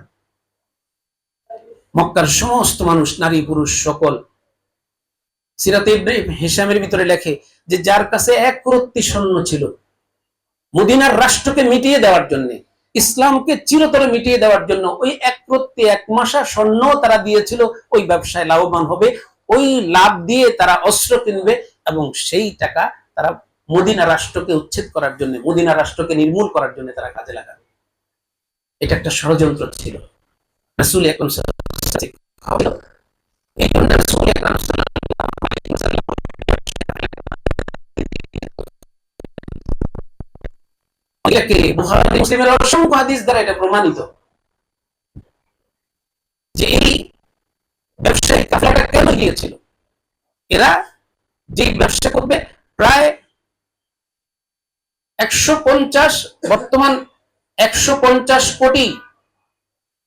মক্কার সমস্ত মানুষ, নারী পুরুষ সকল। সিরাতে ইবনে হিশামের ভিতরে লেখে যে যার কাছে 1 করত্তি স্বর্ণ ছিল, মদিনার রাষ্ট্রকে মিটিয়ে দেওয়ার জন্য, ইসলামকে চিরতরে মিটিয়ে দেওয়ার জন্য ওই 1 করত্তি 1 মাসা স্বর্ণ তারা দিয়েছিল। ওই ব্যবসায় লাভবান হবে, ওই লাভ দিয়ে তারা অস্ত্র কিনবে এবং সেই টাকা তারা মদিনা রাষ্ট্রকে উচ্ছেদ করার জন্য, মদিনা রাষ্ট্রকে নির্মূল করার জন্য তারা কাজে লাগাবে। এটা একটা ষড়যন্ত্র ছিল। রাসূল আকরাম সাল্লাল্লাহু আলাইহি ওয়াসাল্লাম এই জন্য রাসূল আকরাম সাল্লাল্লাহু আলাইহি ওয়াসাল্লাম এটাকে বুখারী মুসলিমের অসংখ্য হাদিস দ্বারা এটা প্রমাণিত যে এই ব্যবসায়িক কাফেলাটা কেন গিয়েছিল। এরা যে ব্যবসা করবে প্রায় 150 কোটি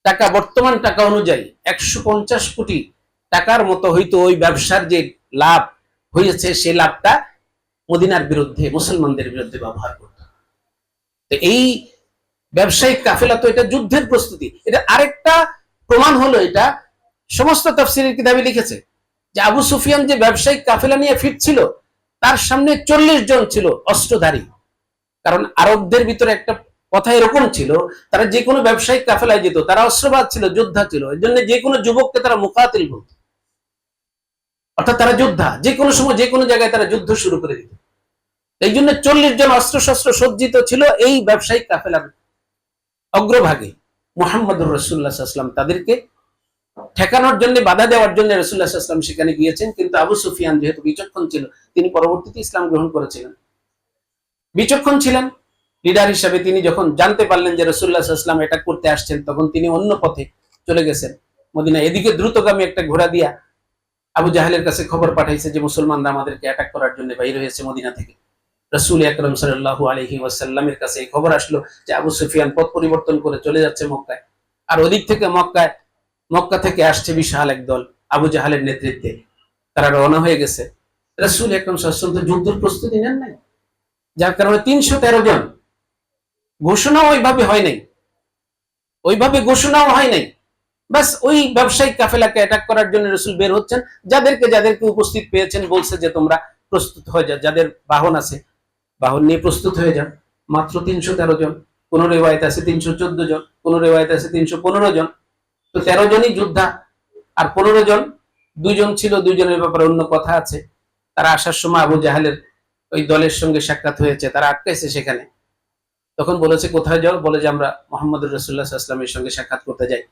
টাকা, বর্তমান টাকা অনুযায়ী 150 কোটি টাকার মতো হয়তো ওই ব্যবসার যে লাভ হয়েছে, সেই লাভটা মদিনার বিরুদ্ধে, মুসলমানদের বিরুদ্ধে ব্যবহার করত। তো এই ব্যবসায়িক কাফেলা তো এটা যুদ্ধের প্রস্তুতি। এটা আরেকটা প্রমাণ হলো, এটা সমস্ত তাফসীরের কিতাবে লিখেছে যে আবু সুফিয়ান যে ব্যবসায়িক কাফেলা নিয়ে ফিরছিল, তার সামনে 40 জন ছিল অস্ত্রধারী। কারণ আরবদের ভিতরে একটা কথা এরকম ছিল, তারা যে কোনো ব্যবসায়িক কাফেলায় যেত, তারা অস্ত্রবাজ ছিল, যোদ্ধা ছিল। এর জন্য যে কোনো যুবককে তারা মুকাতিল বলত, অর্থাৎ তারা যোদ্ধা, যে কোনো সময় যে কোনো জায়গায় তারা যুদ্ধ শুরু করে দিত। এই জন্য 40 জন অস্ত্রশস্ত্র সজ্জিত ছিল এই ব্যবসায়িক কাফেলার অগ্রভাগে। মুহাম্মদুর রাসূলুল্লাহ সাল্লাল্লাহু আলাইহি ওয়াসাল্লাম তাদেরকে ঠেকানোর জন্য, বাধা দেওয়ার জন্য রাসূলুল্লাহ সাল্লাল্লাহু আলাইহি ওয়াসাল্লাম সেখানে গিয়েছেন। কিন্তু আবু সুফিয়ান যেহেতু বিচক্ষণ ছিল, তিনি পরবর্তীতে ইসলাম গ্রহণ করেছিলেন, বিচক্ষণ ছিলেন লিডার হিসাবে। তিনি যখন জানতে পারলেন যে রাসূলুল্লাহ সাল্লাল্লাহু আলাইহি ওয়াসাল্লাম অ্যাটাক করতে আসছেন, তখন তিনি অন্য পথে চলে গেছেন মদিনা। এদিকে দ্রুতগামী একটা ঘোড়া দিয়া আবু জাহেলের কাছে খবর পাঠাইছে যে মুসলমানরা আমাদেরকে অ্যাটাক করার জন্য বাইর হয়েছে মদিনা থেকে। রাসূল আকরাম সাল্লাল্লাহু আলাইহি ওয়াসাল্লামের কাছে এই খবর আসলো যে আবু সুফিয়ান পথ পরিবর্তন করে চলে যাচ্ছে মক্কায়। আর ওদিক থেকে মক্কা থেকে আসছে বিশাল এক দল আবু জাহেলের নেতৃত্বে, তারা রওনা হয়ে গেছে। রাসূল আকরাম সাল্লাল্লাহু আলাইহি ওয়াসাল্লাম তো যুদ্ধের প্রস্তুতি নেন নাই, যার কারণে 313 জন, ঘোষণাও ওইভাবে হয় নাই, ওইভাবে ঘোষণাও হয় নাই। বাস ওই ব্যবসায়িক কাফেলাকে অ্যাটাক করার জন্য রাসূল বের হচ্ছেন। যাদেরকে উপস্থিত পেয়েছেন বলছে যে তোমরা প্রস্তুত হয়ে যাও, যাদের বাহন আছে বাহন নিয়ে প্রস্তুত হয়ে যান। মাত্র 313 জন, কোন রিওয়ায়েত আছে 314 জন, কোন রিওয়ায়েত আছে 315 জন। তো 13 জনই যোদ্ধা, আর 15 জন, 2 জন ছিল, 2 জনের ব্যাপারে অন্য কথা আছে। তারা আসার সময় আবু জাহেলের ওই দলের সঙ্গে সাক্ষাৎ হয়েছে, তারা আটকাইছে সেখানে। তখন বলেছে কোথায় যাও? বলে যে আমরা মুহাম্মদুর রাসূলুল্লাহ সাল্লাল্লাহু আলাইহি ওয়াসাল্লামের সঙ্গে সাক্ষাৎ করতে যাই।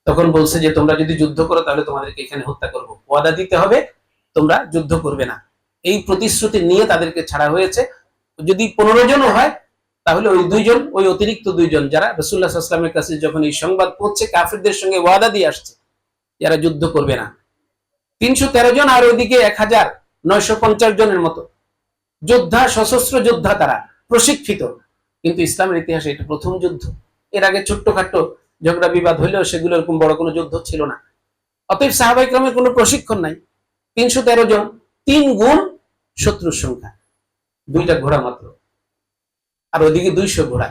তখন বলছে যে তোমরা যদি যুদ্ধ করো তাহলে তোমাদেরকে এখানে হত্যা করব, ওয়াদা দিতে হবে তোমরা যুদ্ধ করবে না। এই প্রতিশ্রুতি নিয়ে তাদেরকে ছাড়া হয়েছে। যদি 15 জনও হয় তাহলে ওই দুইজন, ওই অতিরিক্ত দুইজন যারা রাসূলুল্লাহ সাল্লাল্লাহু আলাইহি ওয়াসাল্লামের কাছে যখন এই সংবাদ পৌঁছে কাফিরদের সঙ্গে ওয়াদা দিয়ে আসছে যারা যুদ্ধ করবে না, 313 জন আর ওইদিকে 1950 জনের মতো যোদ্ধা, সশস্ত্র যোদ্ধা, তারা প্রশিক্ষিত। কিন্তু ইসলামের ইতিহাসে এটা প্রথম যুদ্ধ। এর আগে ছোট্টখাটো ঝগড়া বিবাদ হলেও সেগুলো এরকম বড় কোনো যুদ্ধ ছিল না। অতএব সাহাবায়ে কেরামের কোনো প্রশিক্ষণ নাই। 313 জন, 3 গুণ শত্রুর সংখ্যা, 2টা ঘোড়া মাত্র, আর ওইদিকে 200 ঘোড়া,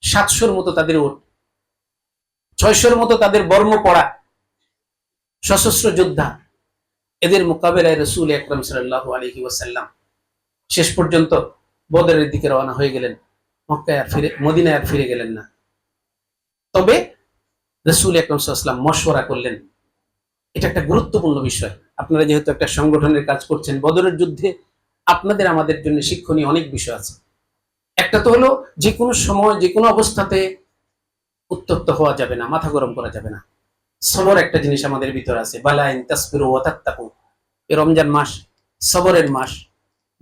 700-র মতো তাদের উট, 600-র মতো তাদের বর্ম পড়া সশস্ত্র যোদ্ধা। এদের মোকাবেলায় রাসূল আকরাম সাল্লাল্লাহু আলাইহি ওয়াসাল্লাম শেষ পর্যন্ত বদরের দিকে রওনা হয়ে গেলেন। মক্কায় আর মদিনায় আর ফিরে গেলেন না। তবে রাসূল আকরাম সাল্লাল্লাহু আলাইহি ওয়াসাল্লাম মশওয়ারা করলেন। এটা একটা গুরুত্বপূর্ণ বিষয়। আপনারা যেহেতু একটা সংগঠনের কাজ করছেন, বদরের যুদ্ধে আপনাদের আমাদের জন্য শিক্ষণীয় অনেক বিষয় আছে। একটা তো হলো যে কোনো সময় যে কোনো অবস্থাতে উত্তপ্ত হওয়া যাবে না, মাথা গরম করা যাবে না। সবর একটা জিনিস আমাদের ভিতরে আছে। বালাইন তাসবিরু ওয়া তাত্তাকু। এই রমজান মাস সবরের মাস,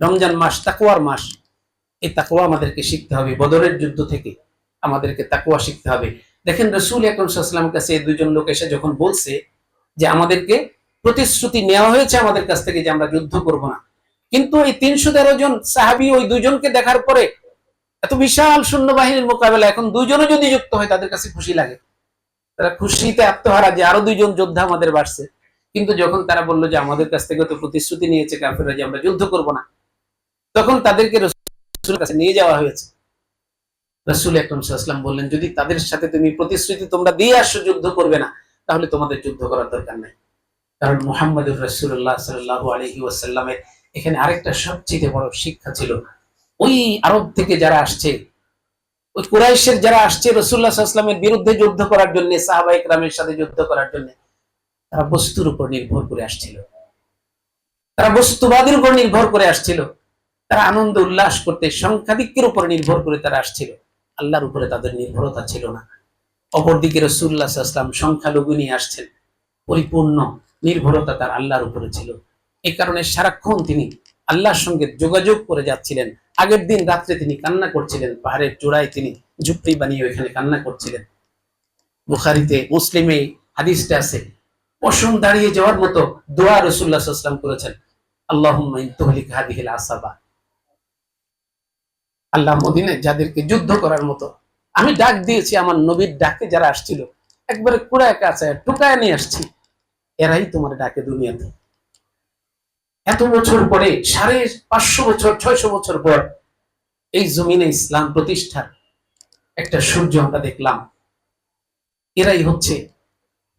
রমজান মাস তাকওয়ার মাস। এই তাকওয়া আমাদেরকে শিখতে হবে। বদরের যুদ্ধ থেকে আমাদেরকে তাকওয়া শিখতে হবে। দেখেন রাসূল আকরাম সাল্লাল্লাহু আলাইহি ওয়াসাল্লামের কাছে এই দুইজন লোক এসে যখন বলছে যে আমাদেরকে প্রতিশ্রুতি নেওয়া হয়েছে আমাদের কাছ থেকে যে আমরা যুদ্ধ করব না, কিন্তু এই 313 জন সাহাবী ওই দুইজনকে দেখার পরে এত বিশাল সৈন্যবাহিনীর মোকাবেলা এখন দুইজনও যদি যুক্ত হয় তাদের কাছে খুশি লাগে। তারা খুশিতে আত্মহারা যে আরো দুইজন যোদ্ধা আমাদের বাড়ছে। কিন্তু যখন তারা বললো যে আমাদের কাছ থেকে তো প্রতিশ্রুতি নিয়েছে কাফেররা যে আমরা যুদ্ধ করব না, তখন তাদেরকে রাসূলের কাছে নিয়ে যাওয়া হয়েছে। রাসূল আকরাম সাল্লাল্লাহু আলাইহি ওয়াসাল্লাম বললেন, যদি তাদের সাথে তুমি প্রতিশ্রুতি তোমরা দিয়ে আসছো যুদ্ধ করবে না, তাহলে তোমাদের যুদ্ধ করার দরকার নাই। কারণ মুহাম্মদুর রাসূলুল্লাহ সাল্লাল্লাহু আলাইহি ওয়াসাল্লামের এখানে আরেকটা সবচেয়ে বড় শিক্ষা ছিল। ওই আরব থেকে যারা আসছে, ওই কুরাইশের যারা আসছে রাসূলুল্লাহ সাল্লাল্লাহু আলাইহি ওয়াসাল্লামের বিরুদ্ধে যুদ্ধ করার জন্য, সাহাবায়ে কেরামের সাথে যুদ্ধ করার জন্য, তারা বস্তুর উপর নির্ভর করে আসছিল। তারা বস্তুবাদের উপর নির্ভর করে আসছিল। তারা আনন্দ উল্লাস করতে সংখ্যাধিক্যের উপর নির্ভর করে তারা আসছিল। আল্লাহর উপরে তাদের নির্ভরতা ছিল না। অপরদিকে রাসূলুল্লাহ সাল্লাল্লাহু আলাইহি ওয়াসাল্লাম সংখ্যালঘু নিয়ে আসছেন, পরিপূর্ণ নির্ভরতা তার আল্লাহর উপরে ছিল। এই কারণে সারাক্ষণ তিনি আল্লাহর সঙ্গে যোগাযোগ করে যাচ্ছিলেন। আগের দিন রাত্রে তিনি কান্না করছিলেন, পাহাড়ের চূড়ায় তিনি ঝুপড়ি বানিয়ে ওইখানে কান্না করছিলেন। বুখারীতে, মুসলিমে হাদিসটা আছে। পশম দাঁড়িয়ে যাওয়ার মতো দোয়া রাসূলুল্লাহ সাল্লাল্লাহু আলাইহি ওয়াসাল্লাম করেছেন, আল্লাহুম্মা ইন তুহলিক হাদিহিল আসাবা। আল্লাহ মদিনায় যাদেরকে যুদ্ধ করার মতো আমি ডাক দিয়েছি, আমার নবীর ডাকে যারা আসছিল একবারে কুড়ায় কাছে টুকায় নিয়ে আসছি, এরাই তোমার ডাকে দুনিয়াতে। এত বছর পরে, 550 বছর 600 বছর পর এই জমিনে ইসলাম প্রতিষ্ঠার একটা সূর্য আমরা দেখলাম। এরাই হচ্ছে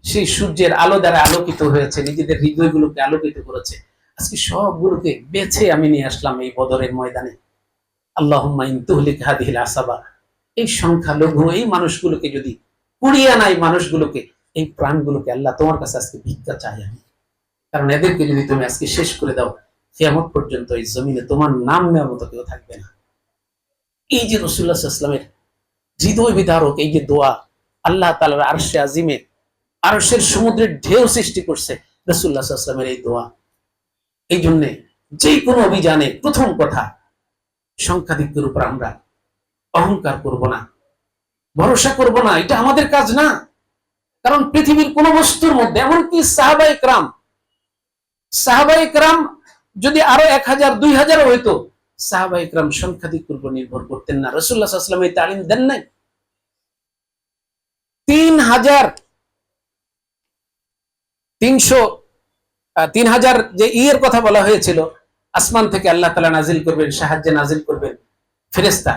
সেই সূর্যের আলো দ্বারা আলোকিত হয়েছে, নিজেদের হৃদয়গুলোকে আলোকিত করেছে। আজকে সবগুলোকে বেছে আমি নিয়ে আসলাম এই বদরের ময়দানে। আল্লাহুম্মা ইন তুহলিক হাদিহিল আসাবা। এই সংখ্যালঘু এই মানুষগুলোকে যদি কুড়িয়ে আনা, এই মানুষগুলোকে, এই প্রাণগুলোকে আল্লাহ তোমার কাছে আজকে ভিক্ষা চাই আমি। কারণ এদেরকে যদি তুমি আজকে শেষ করে দাও, কিয়ামত পর্যন্ত এই জমিনে তোমার নাম নেওয়ার মতো কেউ থাকবে না। এই যে রাসূলুল্লাহ সাল্লাল্লাহু আলাইহি ওয়াসাল্লামের হৃদয় বিদারক এই যে দোয়া, আল্লাহ তাআলার আরশে আজিমে, আরশের সমুদ্রের ঢেউ সৃষ্টি করছে রাসূলুল্লাহ সাল্লাল্লাহু আলাইহি ওয়াসাল্লামের এই দোয়া। এই জন্য যে কোনো অভিযানে প্রথম কথা, সংখ্যাধিক্যের উপর আমরা অহংকার করব না, ভরসা করব না। এটা আমাদের কাজ না। কারণ পৃথিবীর কোন বস্তুর মধ্যে, এমনকি সাহাবায়ে কেরাম যদি আরো 1000 2000 হইতো, সাহাবায়ে কেরাম সংখ্যাধিক্যের উপর নির্ভর করতেন না। রাসূলুল্লাহ সাল্লাল্লাহু আলাইহি ওয়াসাল্লাম এই তালিম দেন নাই। 3000 যে ইয়ের কথা বলা হয়েছিল, আসমান থেকে আল্লাহ তাআলা নাজিল করবেন, সাহায্যে নাজিল করবেন ফেরেশতা,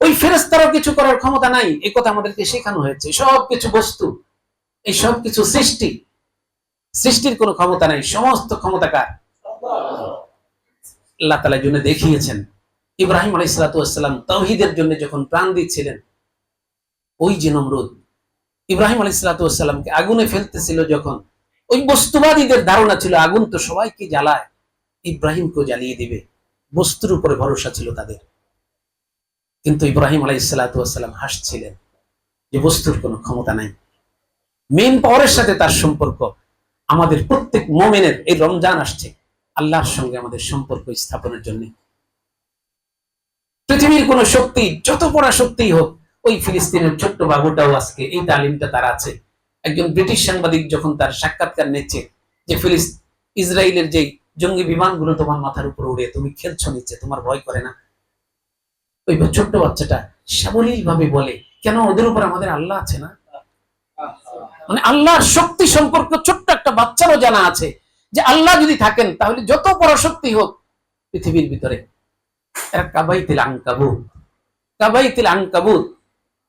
ওই ফেরেশতারও কিছু করার ক্ষমতা নাই। এই কথা আমাদেরকে শেখানো হয়েছে। সবকিছু বস্তু, এই সবকিছু সৃষ্টির কোনো ক্ষমতা নাই। সমস্ত ক্ষমতা কার? আল্লাহ তাআলার জন্য দেখিয়েছেন। ইব্রাহিম আলাইহিস সালাতু ওয়াস সালাম তাওহীদের জন্য যখন প্রাণ দিচ্ছিলেন, ওই যে নমরুদ ইব্রাহিম আলাইহিস সালাতু ওয়াস সালামকে আগুনে ফেলতেছিল, যখন ওই বস্তুবাদীদের ধারণা ছিল আগুন তো সবাইকে জ্বালায়, ইব্রাহিমকেও জ্বালিয়ে দিবে। বস্তুর উপরে ভরসা ছিল তাদের। কিন্তু ইব্রাহিম আলাইহিস সালাতু ওয়াস সালাম হাসছিলেন যে বস্তুর কোনো ক্ষমতা নাই। মেন পাওয়ারের সাথে তার সম্পর্ক। আমাদের প্রত্যেক মুমিনের এই রমজান আসছে আল্লাহর সঙ্গে আমাদের সম্পর্ক স্থাপনের জন্য। পৃথিবীর কোন শক্তি, যত বড় শক্তিই হোক, ওই ফিলিস্তিনের ছোট্ট বাবুটাও আজকে এই তালিমটা তার আছে। একজন ব্রিটিশ সাংবাদিক যখন তার সাক্ষাৎকার নিচ্ছে যে ইসরায়েলের যে জঙ্গি বিমানগুলো তোমার মাথার উপর উড়ে, তুমি খেলছো নিচ্ছে, তোমার ভয় করে না? ওই ছোট্ট বাচ্চাটা সাবলীল ভাবে বলে, কেন ওদের উপর আমাদের আল্লাহ আছে না? মানে আল্লাহর শক্তি সম্পর্কে ছোট্ট একটা বাচ্চারও জানা আছে যে আল্লাহ যদি থাকেন তাহলে যত বড় শক্তি হোক পৃথিবীর ভিতরে, এরা কাবাইতিল আনকাবুত, কাবাইতিল আনকাবুত,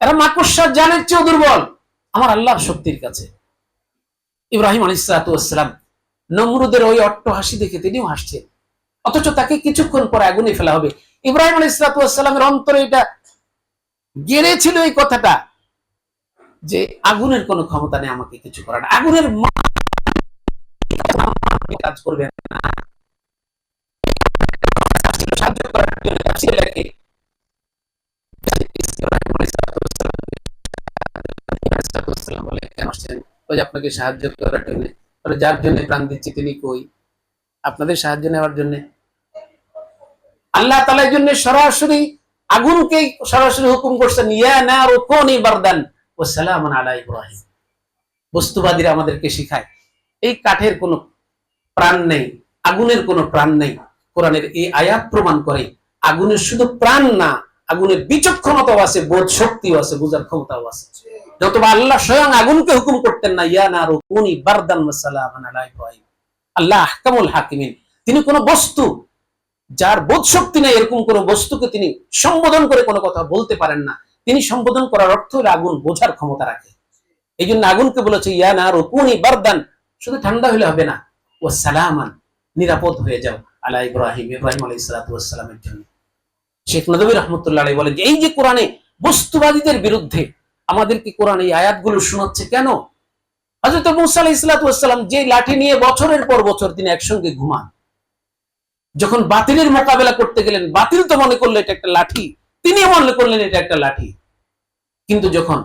এরা মাকড়সার জানের চেয়ে দুর্বল আমার আল্লাহর শক্তির কাছে। ইব্রাহিম আলাইহিস সালাতু ওয়াস সালাম নমরুদের ওই অট্টহাসি দেখে তিনিও হাসছেন, অথচ তাকে কিছুক্ষণ পরে আগুনে ফেলা হবে। ইব্রাহিম আলাইহিস সালাতু ওয়াস সালামের অন্তরে এটা গেড়েছিল এই কথাটা যে আগুনের কোনো ক্ষমতা নেই আমাকে কিছু করার, আগুনের কাজ করবে না। সাহায্য করার জন্য ছেলেকে বলে, কেন আসছেন? ওই যে আপনাকে সাহায্য করার জন্য। যার জন্য প্রাণ দিচ্ছি তিনি কই? আপনাদের সাহায্য নেওয়ার জন্য। আল্লাহ তাআলার জন্য সরাসরি আগুনকে সরাসরি হুকুম করছেন, ইয়া নারু কুনি বারদান ওয়া সালামান আলা ইব্রাহিম। বস্তুবাদীরা আমাদেরকে শিখায় এই কাঠের কোনো প্রাণ নেই, আগুনের কোনো প্রাণ নেই। কোরআনের এই আয়াত প্রমাণ করে আগুনের শুধু প্রাণ না, আগুনের বিচক্ষণতাও আছে, বোধ শক্তিও আছে, বোঝার ক্ষমতাও আছে। যতবা আল্লাহ স্বয়ং আগুনকে হুকুম করতেন না, ইয়া নারু কুনি বারদান ওয়া সালামান আলা ইব্রাহিম। আল্লাহ আহকামুল হাকিমিন, তিনি কোন বস্তু যার বোধ শক্তি নেই এরকম কোন বস্তুকে তিনি সম্বোধন করে কোনো কথা বলতে পারেন না। তিনি সম্বোধন করার অর্থ হলো আগুন বোঝার ক্ষমতা রাখে। এই জন্য আগুনকে বলেছে ইয়া নারু কুনি বারদান, শুধু ঠান্ডা হলে হবে না, ওয়া সালামান, নিরাপদ হয়ে যাও আলা ইব্রাহিম, ইব্রাহিম আলাইহিস সালাতু ওয়াস সালামের জন্য। শেখ নদভী রাহমাতুল্লাহ আলাইহি বলেন যে এই যে কোরআনে বস্তুবাদীদের বিরুদ্ধে আমাদেরকে কোরআন এই আয়াতগুলো শোনাচ্ছে কেন? হযরত মূসা আলাইহিস সালাতু ওয়াস সালাম যে লাঠি নিয়ে বছরের পর বছর তিনি একসঙ্গে ঘুমান, যখন বাতিলের মোকাবেলা করতে গেলেন, বাতিল তো মনে করলো এটা একটা লাঠি, তিনি মনে করলেন এটা একটা লাঠি। কিন্তু যখন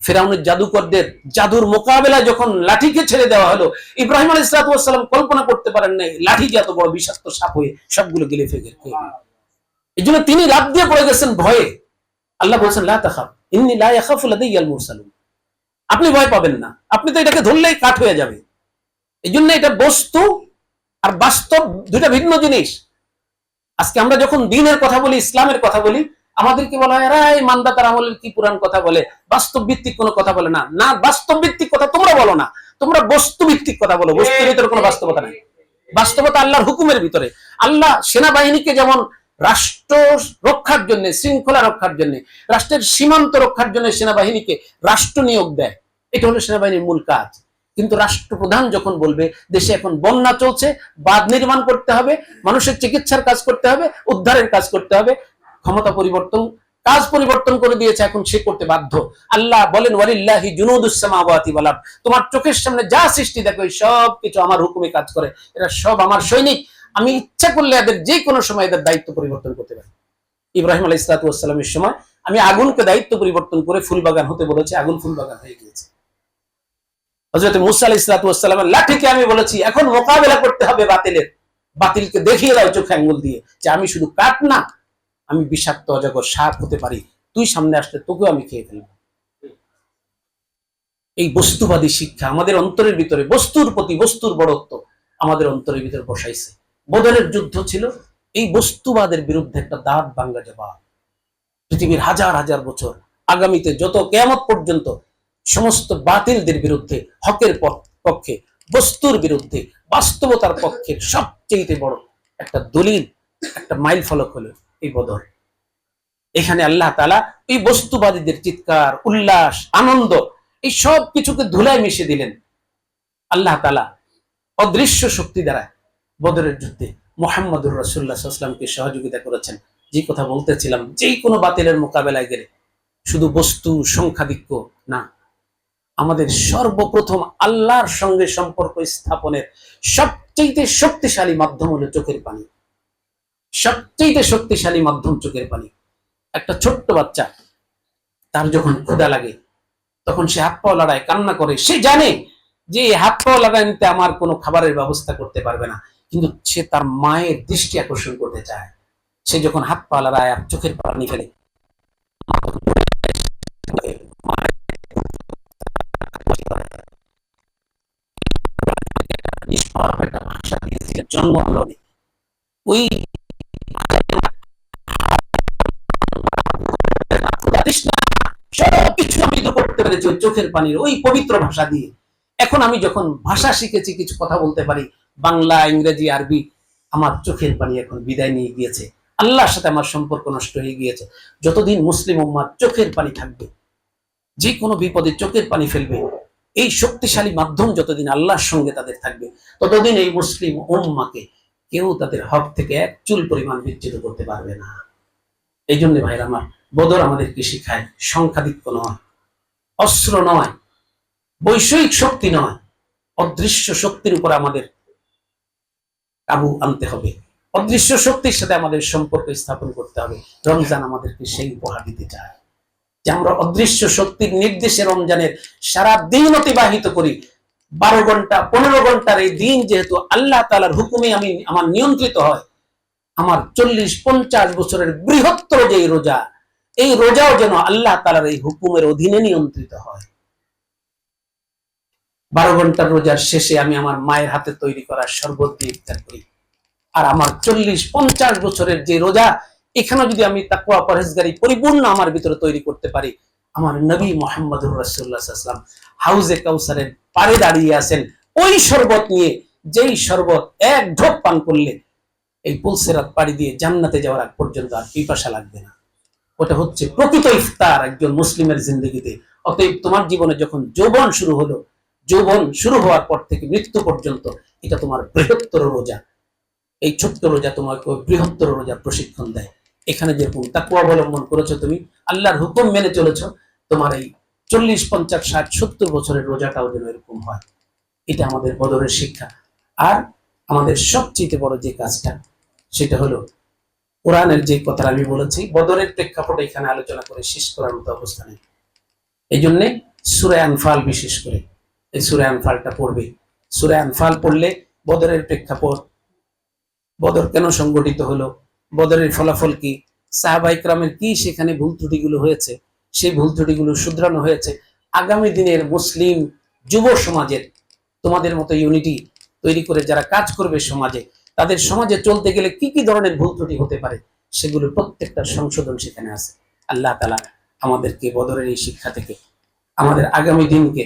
ফেরাউনের জাদুকরদের জাদুর মোকাবেলা যখন লাঠিকে ছেড়ে দেওয়া হলো, ইব্রাহিম আলাইহিস সালাতু ওয়াস সালাম কল্পনা করতে পারেন নাই লাঠি যে এত বড় বিষাক্ত সাপ হয়ে সবগুলো গিলে ফেলে। এই জন্য তিনি লাফ দিয়ে পড়ে গেছেন ভয়ে। আল্লাহ বলছেন লা তাখাফ ইন্নী লা ইয়াখাফু লাদাইয়াল মুরসালুন, আপনি ভয় পাবেন না, আপনি তো এটাকে ধরলেই কাঠ হয়ে যাবে। এই জন্য এটা বস্তু আর বাস্তব দুইটা ভিন্ন জিনিস। আজকে আমরা যখন দ্বীনের কথা বলি, ইসলামের কথা বলি, আমাদেরকে বলা হয় এই মানদাতার আমলের কি পুরান কথা বলে, বাস্তব ভিত্তিক কোনো কথা বলে না। না, বাস্তব ভিত্তিক কথা তোমরা বলো না, তোমরা বস্তু ভিত্তিক কথা বলো। বস্তুর ভিতরে কোনো বাস্তবতা নাই, বাস্তবতা আল্লাহর হুকুমের ভিতরে। আল্লাহ সেনাবাহিনীকে যেমন রাষ্ট্র রক্ষার জন্য, শৃঙ্খলা রক্ষার জন্য, রাষ্ট্রের সীমান্ত রক্ষার জন্য সেনাবাহিনীকে রাষ্ট্র নিয়োগ দেয়, এটা হলো সেনাবাহিনীর মূল কাজ। কিন্তু রাষ্ট্রপ্রধান যখন বলবে দেশে এখন বন্যা চলছে, বাঁধ নির্মাণ করতে হবে, মানুষের চিকিৎসার কাজ করতে হবে, উদ্ধারের কাজ করতে হবে, ক্ষমতা পরিবর্তন, কাজ পরিবর্তন করে দিয়েছে, এখন সে করতে বাধ্য। আল্লাহ বলেন ওয়ালিল্লাহি জুনুদুস সামাওয়াতি ওয়াল আরদ, তোমার চোখের সামনে যা সৃষ্টি দেখো সব কিছু আমার হুকুমে কাজ করে, এরা সব আমার সৈনিক, আমি ইচ্ছা করলে এদের যে কোনো সময় এদের দায়িত্ব পরিবর্তন করতে পারি। ইব্রাহিম আলাইহিস সালাতু ওয়াস সালামের সময় আমি আগুনকে দায়িত্ব পরিবর্তন করে ফুলবাগান হতে বলেছি, আগুন ফুলবাগান হয়ে গিয়েছে। হযরত মূসা আলাইহিস সালাতু ওয়াস সালামের লাঠিকে আমি বলেছি এখন মোকাবেলা করতে হবে বাতিলের, বাতিলকে দেখিয়ে দাও চোখে আঙ্গুল দিয়ে যে আমি শুধু কাঠ না, আমি বিষাক্ত অজগর সাপ হতে পারি, তুই সামনে আসলে তোকেও আমি খেয়ে ফেলবো। এই বস্তুবাদী শিক্ষা আমাদের অন্তরের ভিতরে, বস্তুর প্রতি বস্তুর বড়ত্ব আমাদের অন্তরের ভিতরে বসাইছে। বদরের যুদ্ধ ছিল এই বস্তুবাদের বিরুদ্ধে একটা দাঁত ভাঙ্গা জবাব। পৃথিবীর হাজার হাজার বছর আগামীতে যত কিয়ামত পর্যন্ত সমস্ত বাতিলদের বিরুদ্ধে, হকের পক্ষে, বস্তুর বিরুদ্ধে, বাস্তবতার পক্ষে সবচেয়ে বড় একটা দলিল, একটা মাইল ফলক হলো এই বদর। এখানে আল্লাহ তাআলা এই বস্তুবাদীদের চিৎকার, উল্লাস, আনন্দ এই সব কিছুকে ধুলায় মিশিয়ে দিলেন। আল্লাহ তাআলা অদৃশ্য শক্তি দ্বারা বদরের যুদ্ধে মুহাম্মদুর রাসূলুল্লাহ সাল্লাল্লাহু আলাইহি ওয়াসাল্লামকে সহযোগিতা করেছেন। যে কথা বলতেছিলাম, যেই কোনো বাতিলের মোকাবেলায় গেলে শুধু বস্তু সংখ্যাধিক্য না, আমাদের সর্বপ্রথম আল্লাহর সঙ্গে সম্পর্ক স্থাপনের সবচেয়ে শক্তিশালী মাধ্যম হলো চোখের পানি। সবচেয়ে শক্তিশালী মাধ্যম চোখের পানি। একটা ছোট্ট বাচ্চা, তার যখন ক্ষুধা লাগে তখন সে হাত পাও লড়ায়, কান্না করে। সে জানে যে এই হাত পাও লাগাইতে আমার কোনো খাবারের ব্যবস্থা করতে পারবে না, কিন্তু সে তার মায়ের দৃষ্টি আকর্ষণ করতে চায়। সে যখন হাত পা লড়ায় আর চোখের পানি ফেলে, ভাষা দিয়েছিলেন জন্ম আলোড়নে। ওই সবকিছু আমি তো করতে পেরেছি ওই চোখের পানির ওই পবিত্র ভাষা দিয়ে। এখন আমি যখন ভাষা শিখেছি, কিছু কথা বলতে পারি, বাংলা, ইংরেজি, আরবি, আমার চোখের পানি এখন বিদায় নিয়ে গিয়েছে। আল্লাহর সাথে আমার সম্পর্ক নষ্ট হয়ে গিয়েছে। যতদিন মুসলিম উম্মার চোখের পানি থাকবে, যে কোনো বিপদে চোখের পানি ফেলবে, এই শক্তিশালী মাধ্যম যতদিন আল্লাহর সঙ্গে তাদের থাকবে, ততদিন এই মুসলিম উম্মাকে কেউ তাদের হক থেকে এক চুল পরিমাণ বিচ্যুত করতে পারবে না। এই জন্য ভাইরা আমার, বদর আমাদেরকে শিখায় সংখ্যাধিক্য নয়, অস্ত্র নয়, বৈষয়িক শক্তি নয়, অদৃশ্য শক্তির উপর আমাদের কাবু আনতে হবে। অদৃশ্য শক্তির সাথে আমাদের সম্পর্ক স্থাপন করতে হবে। রমজান আমাদেরকে সেই উপহার দিতে চায় যে আমরা অদৃশ্য শক্তির নির্দেশে রমজানের সারা দিন অতিবাহিত করি। 12 ঘন্টা 15 ঘন্টার এই দিন যেহেতু আল্লাহ তাআলার হুকুমে আমি আমার নিয়ন্ত্রিত হয়, আমার 40-50 বছরের বৃহত্তর যে রোজা, এই রোজাও যেন আল্লাহ তাআলার এই হুকুমের অধীনে নিয়ন্ত্রিত হয়। 12 ঘন্টার রোজার শেষে আমি আমার মায়ের হাতে তৈরি করা শরবত দিয়ে ইফতার করি। আর আমার 40-50 বছরের যে রোজা, এখানে যদি আমি তাকওয়া পরহেজগারি পরিপূর্ণ আমার ভিতরে তৈরি করতে পারি, আমার নবী মুহাম্মদুর রাসূলুল্লাহ সাল্লাল্লাহু আলাইহি ওয়াসাল্লাম হাউজে কাউসারের পাড়ে দাঁড়িয়ে আছেন ওই শরবত নিয়ে, যেই শরবত এক ঢোক পান করলে এই পুলসিরাত পাড়ি দিয়ে জান্নাতে যাওয়ার আগ পর্যন্ত আর পিপাসা লাগবে না। ওটা হচ্ছে প্রকৃত ইফতার একজন মুসলিমের জিন্দগিতে। অতএব তোমার জীবনে যখন যৌবন শুরু হলো, যৌবন শুরু হওয়ার পর থেকে মৃত্যু পর্যন্ত, এটা তোমার বৃহত্তর রোজা। এই ছোট্ট রোজা তোমাকে বৃহত্তর রোজা প্রশিক্ষণ দেয়। এখানে যেরকম তাকওয়া অবলম্বন করেছো, তুমি আল্লাহর হুকুম মেনে চলেছো, তোমার এই 40-50-60-70 বছরের রোজাটাও যেন এরকম হয়। এটা আমাদের বদরের শিক্ষা। আর আমাদের সবচেয়ে বড় যে কাজটা, সেটা হলো কোরআনের যে কথা আমি বলেছি, বদরের প্রেক্ষাপটে এখানে আলোচনা করে শেষ করার মতো অবস্থা নেই। এই জন্যে সূরা আনফাল, বিশেষ করে এই সূরা আনফালটা পড়বে। সূরা আনফাল পড়লে বদরের প্রেক্ষাপট, বদর কেন সংগঠিত হলো, বদরের ফলাফল কি, সাহাবায়ে কেরামের কি সেখানে ভুল ত্রুটিগুলো হয়েছে, সেই ভুল ত্রুটিগুলো শুধরানো হয়েছে। আগামী দিনের মুসলিম যুব সমাজের, তোমাদের মতো ইউনিটি তৈরি করে যারা কাজ করবে সমাজে, তাদের সমাজে চলতে গেলে কি কি ধরনের ভুল ত্রুটি হতে পারে, সেগুলো প্রত্যেকটা সংশোধন সেখানে আছে। আল্লাহ তাআলা আমাদেরকে বদরের এই শিক্ষা থেকে আমাদের আগামী দিনকে,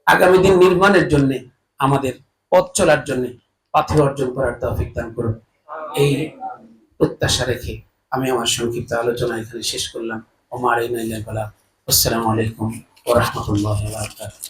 আগামী দিন নির্মাণের জন্য, আমাদের পথ চলার জন্য পাথেয় অর্জন করার তৌফিক দান করুন। এই প্রত্যাশা রেখে আমি আমার সংক্ষিপ্ত আলোচনা এখানে শেষ করলাম। ওমা আলাইনা ইল্লাল বালাগ। আসসালামু আলাইকুম ওয়া রাহমাতুল্লাহি ওয়া বারাকাতুহু।